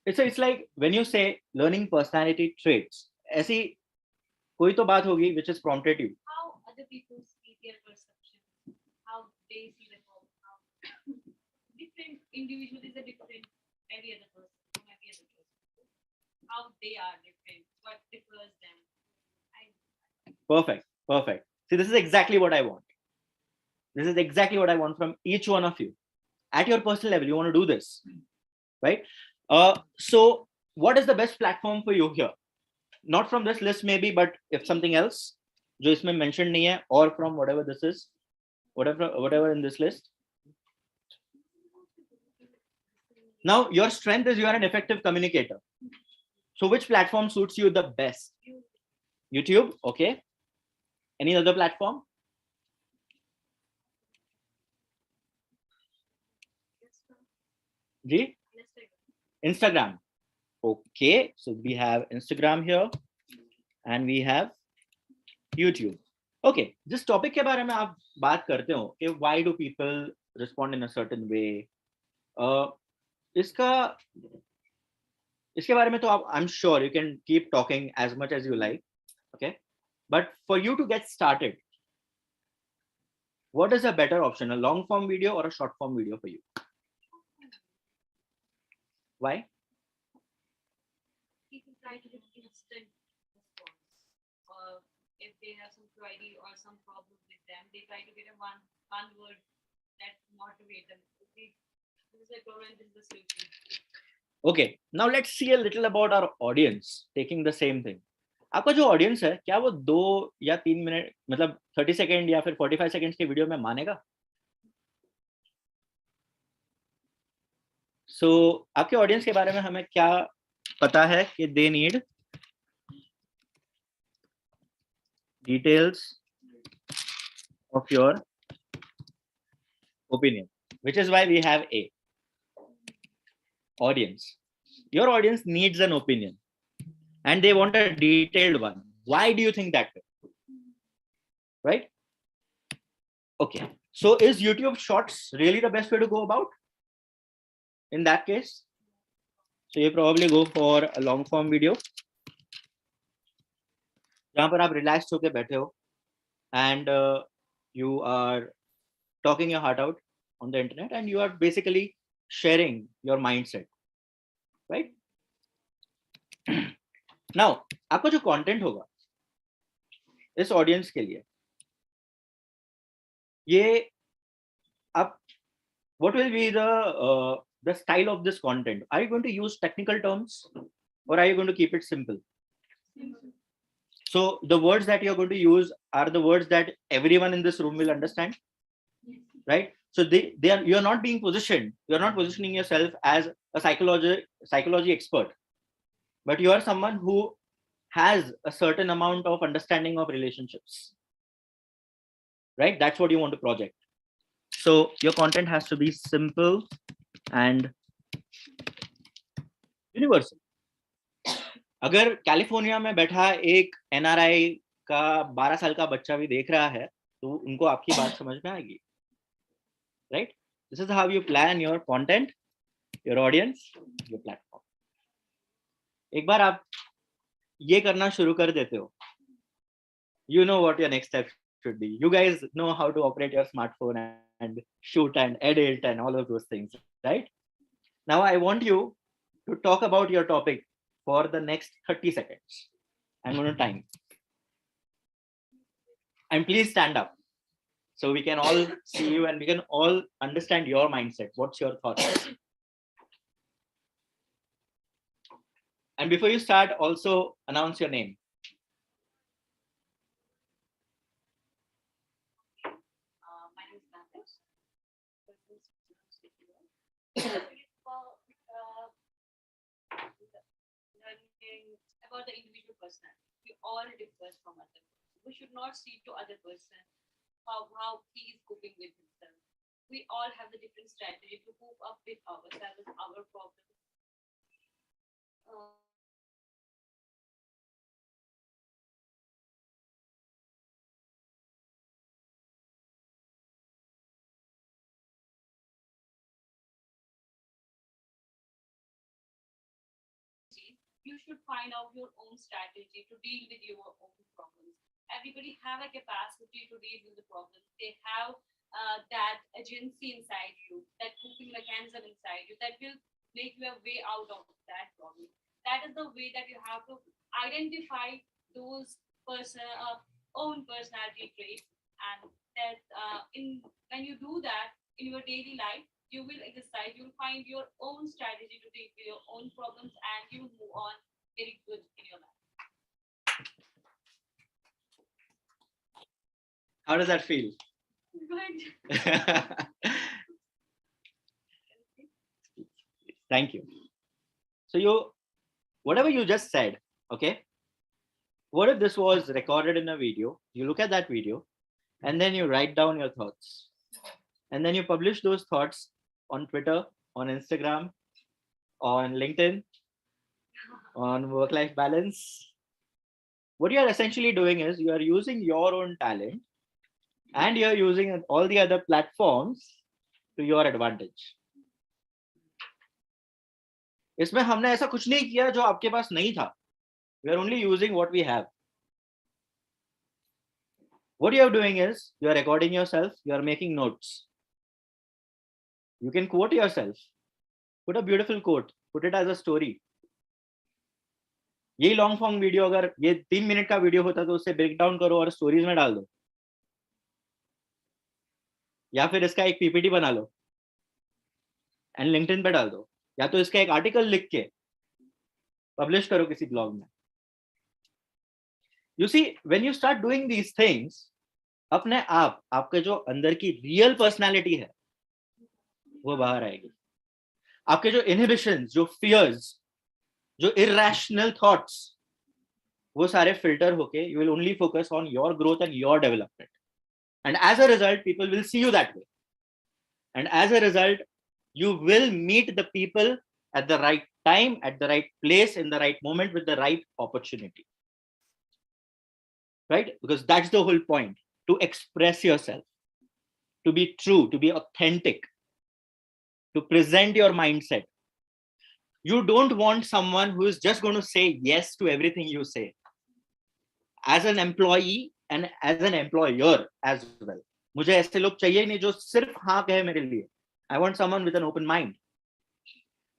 It's like when you say learning personality traits, ऐसी कोई तो बात होगी which has prompted you. How other people see their perception, how they see the world, how different individual is a different every other person from every other person. How they are different, what differs them. Perfect. Perfect. See, this is exactly what I want. This is exactly what I want from each one of you. At your personal level, you want to do this, right? So what is the best platform for you here? Not from this list maybe, but if something else, जो इसमें mentioned नहीं है, or from whatever this is, whatever in this list. Now, your strength is you are an effective communicator. So which platform suits you the best? YouTube, okay. Any other platform? Ji? Instagram. Okay, so we have Instagram here and we have YouTube. Okay, this topic के बारे में आप बात करते हो कि why do people respond in a certain way? इसका इसके बारे में तो आप I'm sure you can keep talking as much as you like, okay? But for you to get started, what is a better option, a long form video or a short form video for you? Why? People try to give instant response. Or if they have some query or some problem with them, they try to get a one word that motivate them. Okay, this is a problem, this is the solution. Okay, now let's see a little about our audience taking the same thing. आपका जो audience है क्या वो 2 या 3 minute मतलब 30 second या फिर 45 seconds के वीडियो में मानेगा? सो आपके ऑडियंस के बारे में हमें क्या पता है कि they need details of your opinion, which is why we have a audience. Your audience needs an opinion and they want a detailed one. Why do you think that way? Right? Okay, so is YouTube shorts really the best way to go about in that case? So you probably go for a long form video जहां पर आप relax होकर बैठे हो and you are talking your heart out on the internet and you are basically sharing your mindset, right? Now आपका जो content होगा इस ऑडियंस के लिए ये आप what will be the style of this content? Are you going to use technical terms or are you going to keep it simple? So the words that you're going to use are the words that everyone in this room will understand, right? So they are, you're not being positioned, you're not positioning yourself as a psychology expert, but you are someone who has a certain amount of understanding of relationships, right? That's what you want to project. So your content has to be simple and universal. अगर California में बैठा एक NRI का 12 साल का बच्चा भी देख रहा है तो उनको आपकी बात समझ में आएगी, right? This is how you plan your content, your audience, your platform. एक बार आप ये करना शुरू कर देते हो, you know what your next step should be. You guys know how to operate your smartphone and shoot and edit and all of those things, right? Now I want you to talk about your topic for the next 30 seconds. I'm going to time. And please stand up so we can all see you and we can all understand your mindset. What's your thoughts? And before you start, also announce your name. My name is Natesh. learning about the individual personality. We all differ from other. We should not see to other person how he is coping with himself. We all have the different strategy to cope up with ourselves, our problems. Uh, you should find out your own strategy to deal with your own problems. Everybody have a capacity to deal with the problems. They have that agency inside you, that coping mechanism inside you that will make you a way out of that problem. That is the way that you have to identify those own personality traits, and that in when you do that in your daily life, you will exercise, you'll find your own strategy to deal with your own problems, and you will move on very good in your life. How does that feel? Good. Thank you. So whatever you just said, okay, what if this was recorded in a video? You look at that video and then you write down your thoughts, and then you publish those thoughts on Twitter, on Instagram, on LinkedIn, on work-life balance. What you are essentially doing is you are using your own talent and you're using all the other platforms to your advantage. इसमें हमने ऐसा कुछ नहीं किया जो आपके पास नहीं था. We are only using what we have. What you are doing is you are recording yourself, you are making notes. You can quote yourself. Put a beautiful quote. Put it as a story. ये long form video अगर ये 3 minute का video होता तो उसे break down करो और stories में डाल दो, या फिर इसका एक पीपीटी बना लो एंड लिंक्डइन पे डाल दो, या तो इसका एक आर्टिकल लिख के पब्लिश करो किसी ब्लॉग में. You see when you start doing these things, अपने आप आपके जो अंदर की रियल पर्सनालिटी है वो बाहर आएगी. आपके जो इनहिबिशंस, जो फियर्स, जो इरैशनल थॉट्स, वो सारे फिल्टर होके you will only focus on your growth and your development. And as a result people will see you that way, and as a result you will meet the people at the right time, at the right place, in the right moment, with the right opportunity. Right? Because that's the whole point, to express yourself, to be true, to be authentic, to present your mindset. You don't want someone who is just going to say yes to everything you say. As an employee and as an employer as well. मुझे ऐसे लोग चाहिए नहीं जो सिर्फ हाँ कहे मेरे लिए. I want someone with an open mind.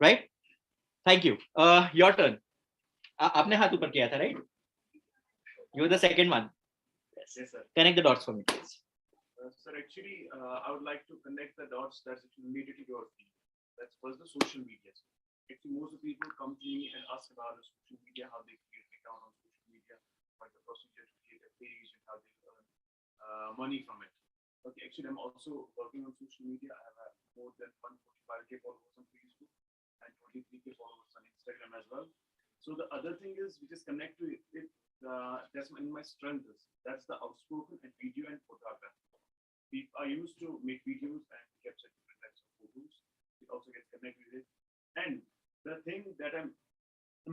Right? Thank you. Your turn. आपने हाथ ऊपर किया था, right? You were the second one. Yes, sir. Connect the dots for me, please. Sir, actually, I would like to connect the dots that's related to your field. That's first the social media. Actually, most of the people come to me and ask about the social media, how they create an account on social media, what the procedure to create a page, and how they earn money from it. Okay, actually, I'm also working on social media. I have more than 145K followers on Facebook and 23K followers on Instagram as well. So the other thing is, we just connect to it. That's in my strength is that's the outspoken and video and photography. I used to make videos and capture different types of photos. It also gets connected with it. And the thing that I'm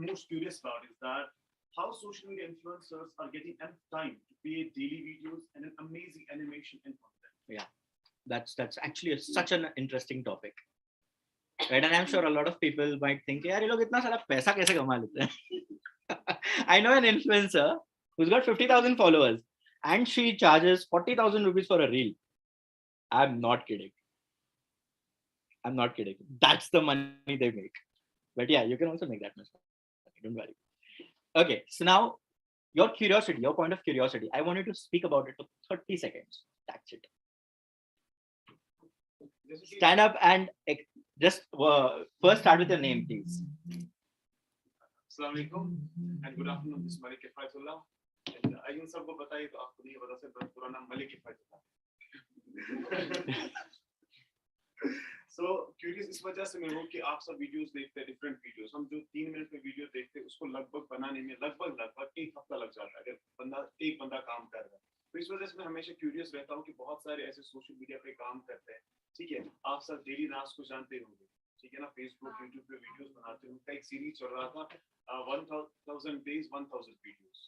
most curious about is that how social media influencers are getting enough time to create daily videos and an amazing animation and content. Yeah, that's actually such an interesting topic. Right? And I'm sure a lot of people might think, यार ये लोग इतना सारा पैसा कैसे कमा लेते हैं? I know an influencer who's got 50,000 followers and she charges 40,000 rupees for a reel. I'm not kidding. I'm not kidding. That's the money they make. But yeah, you can also make that much money. Don't worry. Okay, so now your curiosity, your point of curiosity, I want you to speak about it for 30 seconds. That's it. Stand up and just first start with your name, please. Assalamu alaikum and good afternoon. This is Malik Faizullah. And I इन सबको बताइए तो आपको नहीं पता से पूरा नाम Malik Faizullah. So curious इस वजह से मैं हूँ कि आप सब वीडियोस देखते हैं, डिफरेंट वीडियोस, हम जो 3 मिनट में वीडियो देखते हैं उसको लगभग बनाने में लगभग 1 हफ्ता लग जाता है अगर एक बंदा काम कर रहा है। तो इस वजह से मैं हमेशा क्यूरियस रहता हूँ कि बहुत सारे ऐसे सोशल मीडिया पे काम करते हैं, ठीक है। आप सब डेली नाश को जानते होंगे, ठीक है ना, फेसबुक यूट्यूब पे वीडियोस बनाते हैं, उनका एक सीरीज चल रहा था 1000 डेज 1000 वीडियोस,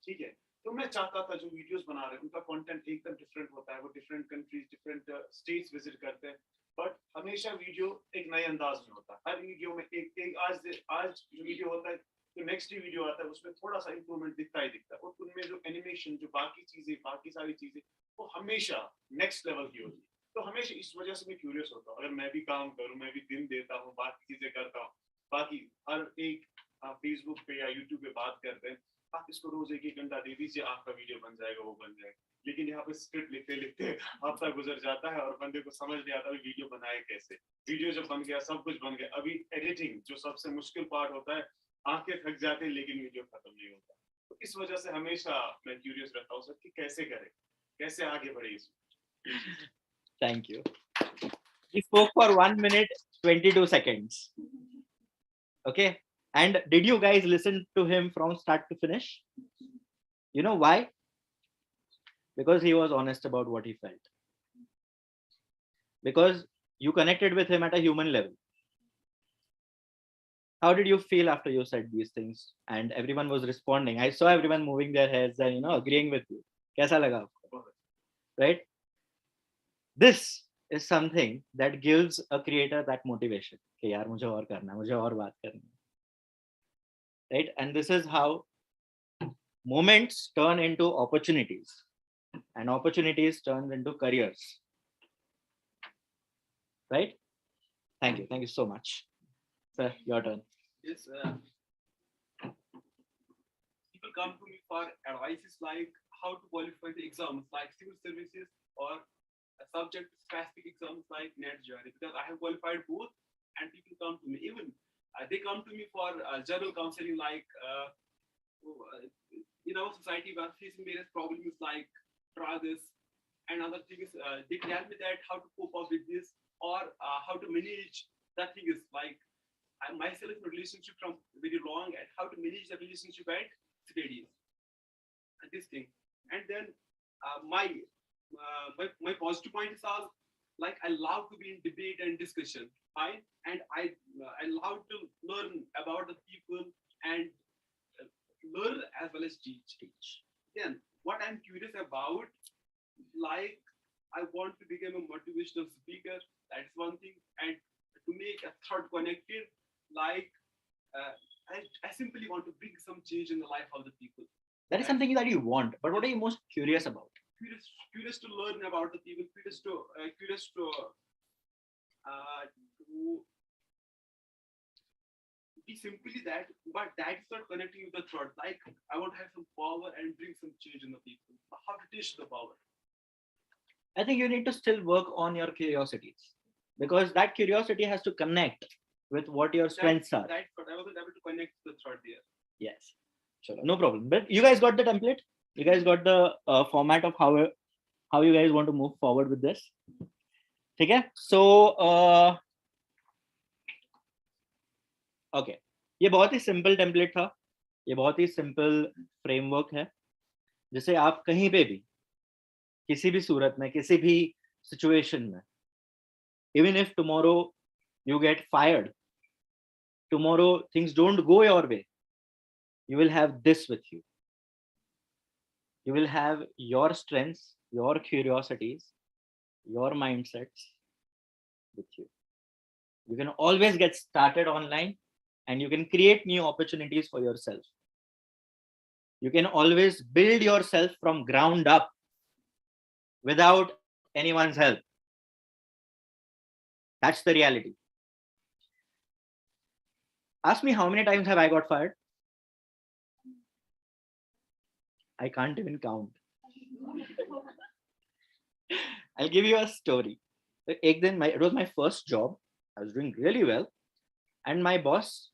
ठीक है। तो मैं चाहता था जो वीडियोस बना रहे हैं उनका कंटेंट एकदम डिफरेंट होता है, वो different countries different states visit करते हैं, बट हमेशा वीडियो एक नए अंदाज में होता है। हर वीडियो में एक आज जो वीडियो होता है तो नेक्स्ट वीडियो आता है उसमें थोड़ा सा इंप्रूवमेंट दिखता ही दिखता है, और उनमें जो एनिमेशन जो बाकी चीजें बाकी सारी चीजें वो हमेशा नेक्स्ट लेवल की होती है। तो हमेशा इस वजह से मैं क्यूरियस होता हूँ, अगर मैं भी काम करूँ, मैं भी दिन देता हूँ, बाकी चीजें करता हूँ, बाकी हर एक फेसबुक पे या यूट्यूब पे बात करते हैं, आप इसको रोज 1 घंटा दे दीजिए, आपका वीडियो बन जाएगा, वो बन जाएगा। लेकिन यहाँ पे स्क्रिप्ट लिखते लिखते हफ्ता गुजर जाता है और बंदे को समझ नहीं आता वीडियो बनाए कैसे। वीडियो जब बन गया, सब कुछ बन गया, अभी एडिटिंग जो सबसे मुश्किल पार्ट होता है, आंखें थक जाते हैं लेकिन वीडियो खत्म नहीं होता। तो इस वजह से हमेशा मैं क्यूरियस रहता हूँ सर कि कैसे करें, कैसे आगे बढ़े इसमें। Thank you. He spoke for 1 minute 22 seconds. Okay. And did you guys listen to him from start to finish? You know why? Because he was honest about what he felt. Because you connected with him at a human level. How did you feel after you said these things and everyone was responding? I saw everyone moving their heads and agreeing with you. Kaisa laga aapko? Right? This is something that gives a creator that motivation. कि यार मुझे और करना है, मुझे और बात करनी है. Right? And this is how moments turn into opportunities and opportunities turn into careers. Right? Thank you. Thank you so much. Sir, your turn. Yes, people come to me for advices like how to qualify the exams like civil services or subject specific exams like net JRE, because I have qualified both and people come to me. Even they come to me for general counseling like in our society we are facing various problems like drugs and other things. They tell me that how to cope up with this or how to manage that thing is like I myself in a relationship from very long and how to manage the relationship and studies and this thing. And then my positive points are like I love to be in debate and discussion, fine, and I love to learn about the people and learn as well as teach. Then what I'm curious about, like I want to become a motivational speaker. That's one thing, and to make a third connected, like I simply want to bring some change in the life of the people. That is something that you want, but what are you most curious about? Curious to learn about the people, curious to be simply that, but that's not connecting with the thought. Like I want to have some power and bring some change in the people. How to teach the power? I think you need to still work on your curiosities because that curiosity has to connect with what your strengths are. That's what I wasn't able to connect the thought there. Yes, sure, no problem. But you guys got the template. You guys got the format of how you guys want to move forward with this. Okay, so okay, ये बहुत ही simple template था, ये बहुत ही simple framework है, जिसे आप कहीं पे भी, किसी भी सूरत में, किसी भी situation में, even if tomorrow you get fired, tomorrow things don't go your way, you will have this with you. You will have your strengths, your curiosities, your mindsets with you. You can always get started online and you can create new opportunities for yourself. You can always build yourself from ground up without anyone's help. That's the reality. Ask me how many times have I got fired? I can't even count. I'll give you a story. It was my first job. I was doing really well. And my boss,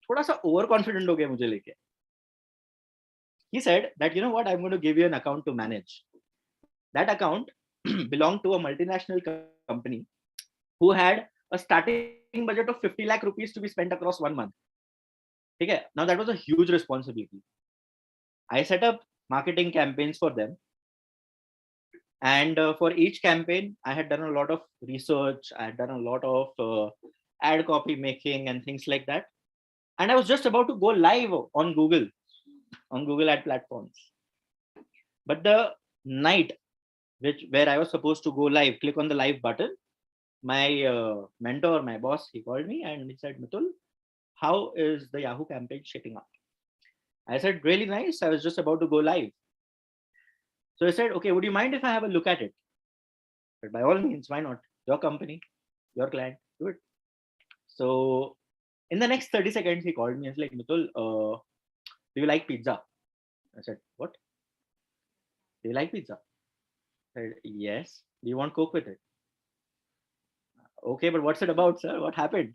थोड़ा सा overconfident हो गया मुझे लेके. He said that, you know what, I'm going to give you an account to manage. That account belonged to a multinational company who had a starting budget of 50 lakh rupees to be spent across 1 month. Okay, now that was a huge responsibility. I set up marketing campaigns for them. And for each campaign, I had done a lot of research. I had done a lot of ad copy making and things like that. And I was just about to go live on Google ad platforms. But the night where I was supposed to go live, click on the live button, my mentor, my boss, he called me and he said, Mitul, how is the Yahoo campaign shaping up? I said, really nice. I was just about to go live. So I said, okay, would you mind if I have a look at it? But by all means, why not? Your company, your client, do it. So in the next 30 seconds, he called me and was like, Mitul, do you like pizza? I said, what? Do you like pizza? I said, yes. Do you want Coke with it? Okay, but what's it about, sir? What happened?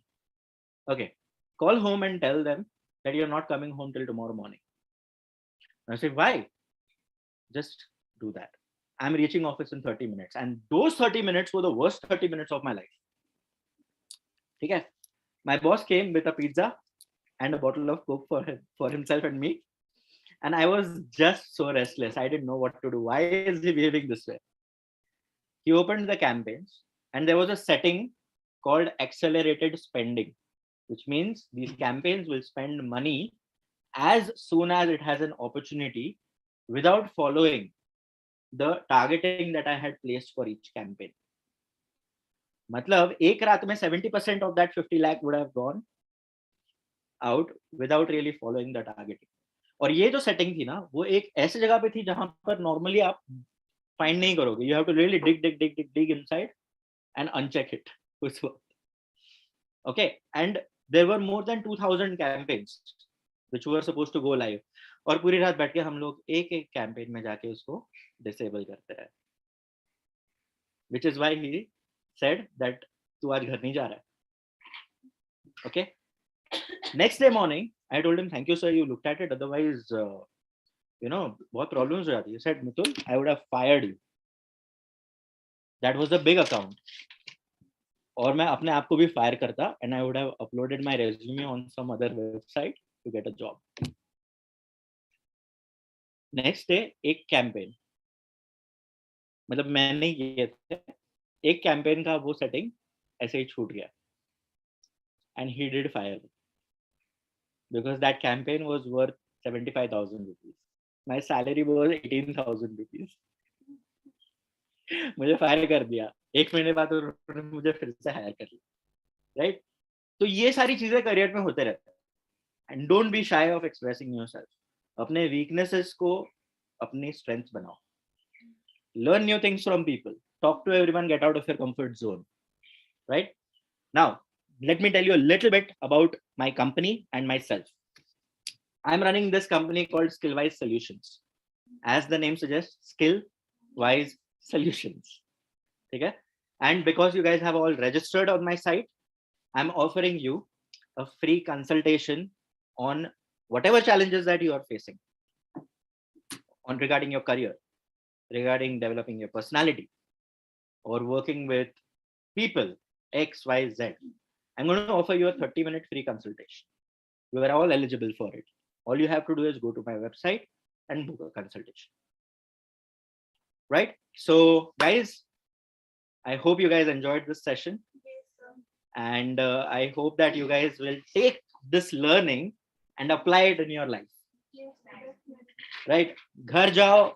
Okay, call home and tell them that you're not coming home till tomorrow morning. I said, why? Just do that. I'm reaching office in 30 minutes. And those 30 minutes were the worst 30 minutes of my life. Okay. My boss came with a pizza and a bottle of Coke for himself and me. And I was just so restless. I didn't know what to do. Why is he behaving this way? He opened the campaigns and there was a setting called accelerated spending, which means these campaigns will spend money as soon as it has an opportunity without following the targeting that I had placed for each campaign. मतलब एक रात में 70% of that 50 lakh would have gone out without really following the targeting. और ये जो setting थी ना, वो एक ऐसी जगह पे थी जहां पर normally आप find नहीं करोगे. You have to really dig inside and uncheck it. Okay, and there were more than 2000 campaigns which were supposed to go live. और पूरी रात बैठ के हम लोग एक एक कैंपेन में जाके उसको डिसेबल करते हैं. Which is why he said that तू आज घर नहीं जा रहा है. Okay. Next day morning, I told him, thank you, sir. You looked at it. Otherwise, बहुत problems हो जाती. He said, Mitul, I would have fired you. That was a big account. और मैं अपने आप को भी fire करता, and I would have uploaded my resume on some other website to get a job. Next day, एक campaign. मतलब मैंने किए थे. एक campaign का वो setting ऐसे ही छूट गया. And he did fire me. Because that campaign was worth 75,000 rupees. My salary was 18,000 rupees. मुझे फायर कर दिया. एक महीने बाद उन्होंने मुझे फिर से हायर कर लिया. राइट? तो ये सारी चीजें करियर में होते रहते हैं. And don't be shy of expressing yourself. अपने वीकनेसेस को अपनी स्ट्रेंथ बनाओ. Learn new things from people. Talk to everyone. Get out of your comfort zone. Right? Now let me tell you a little bit about my company and myself. I'm running this company called Skillwise Solutions. As the name suggests, Skillwise Solutions. Okay? And because you guys have all registered on my site, I'm offering you a free consultation on whatever challenges that you are facing on regarding your career, regarding developing your personality, or working with people X, Y, Z. I'm going to offer you a 30-minute free consultation. You are all eligible for it. All you have to do is go to my website and book a consultation. Right? So, guys, I hope you guys enjoyed this session. And I hope that you guys will take this learning and apply it in your life. Right? Ghar jao,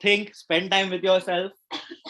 think, spend time with yourself.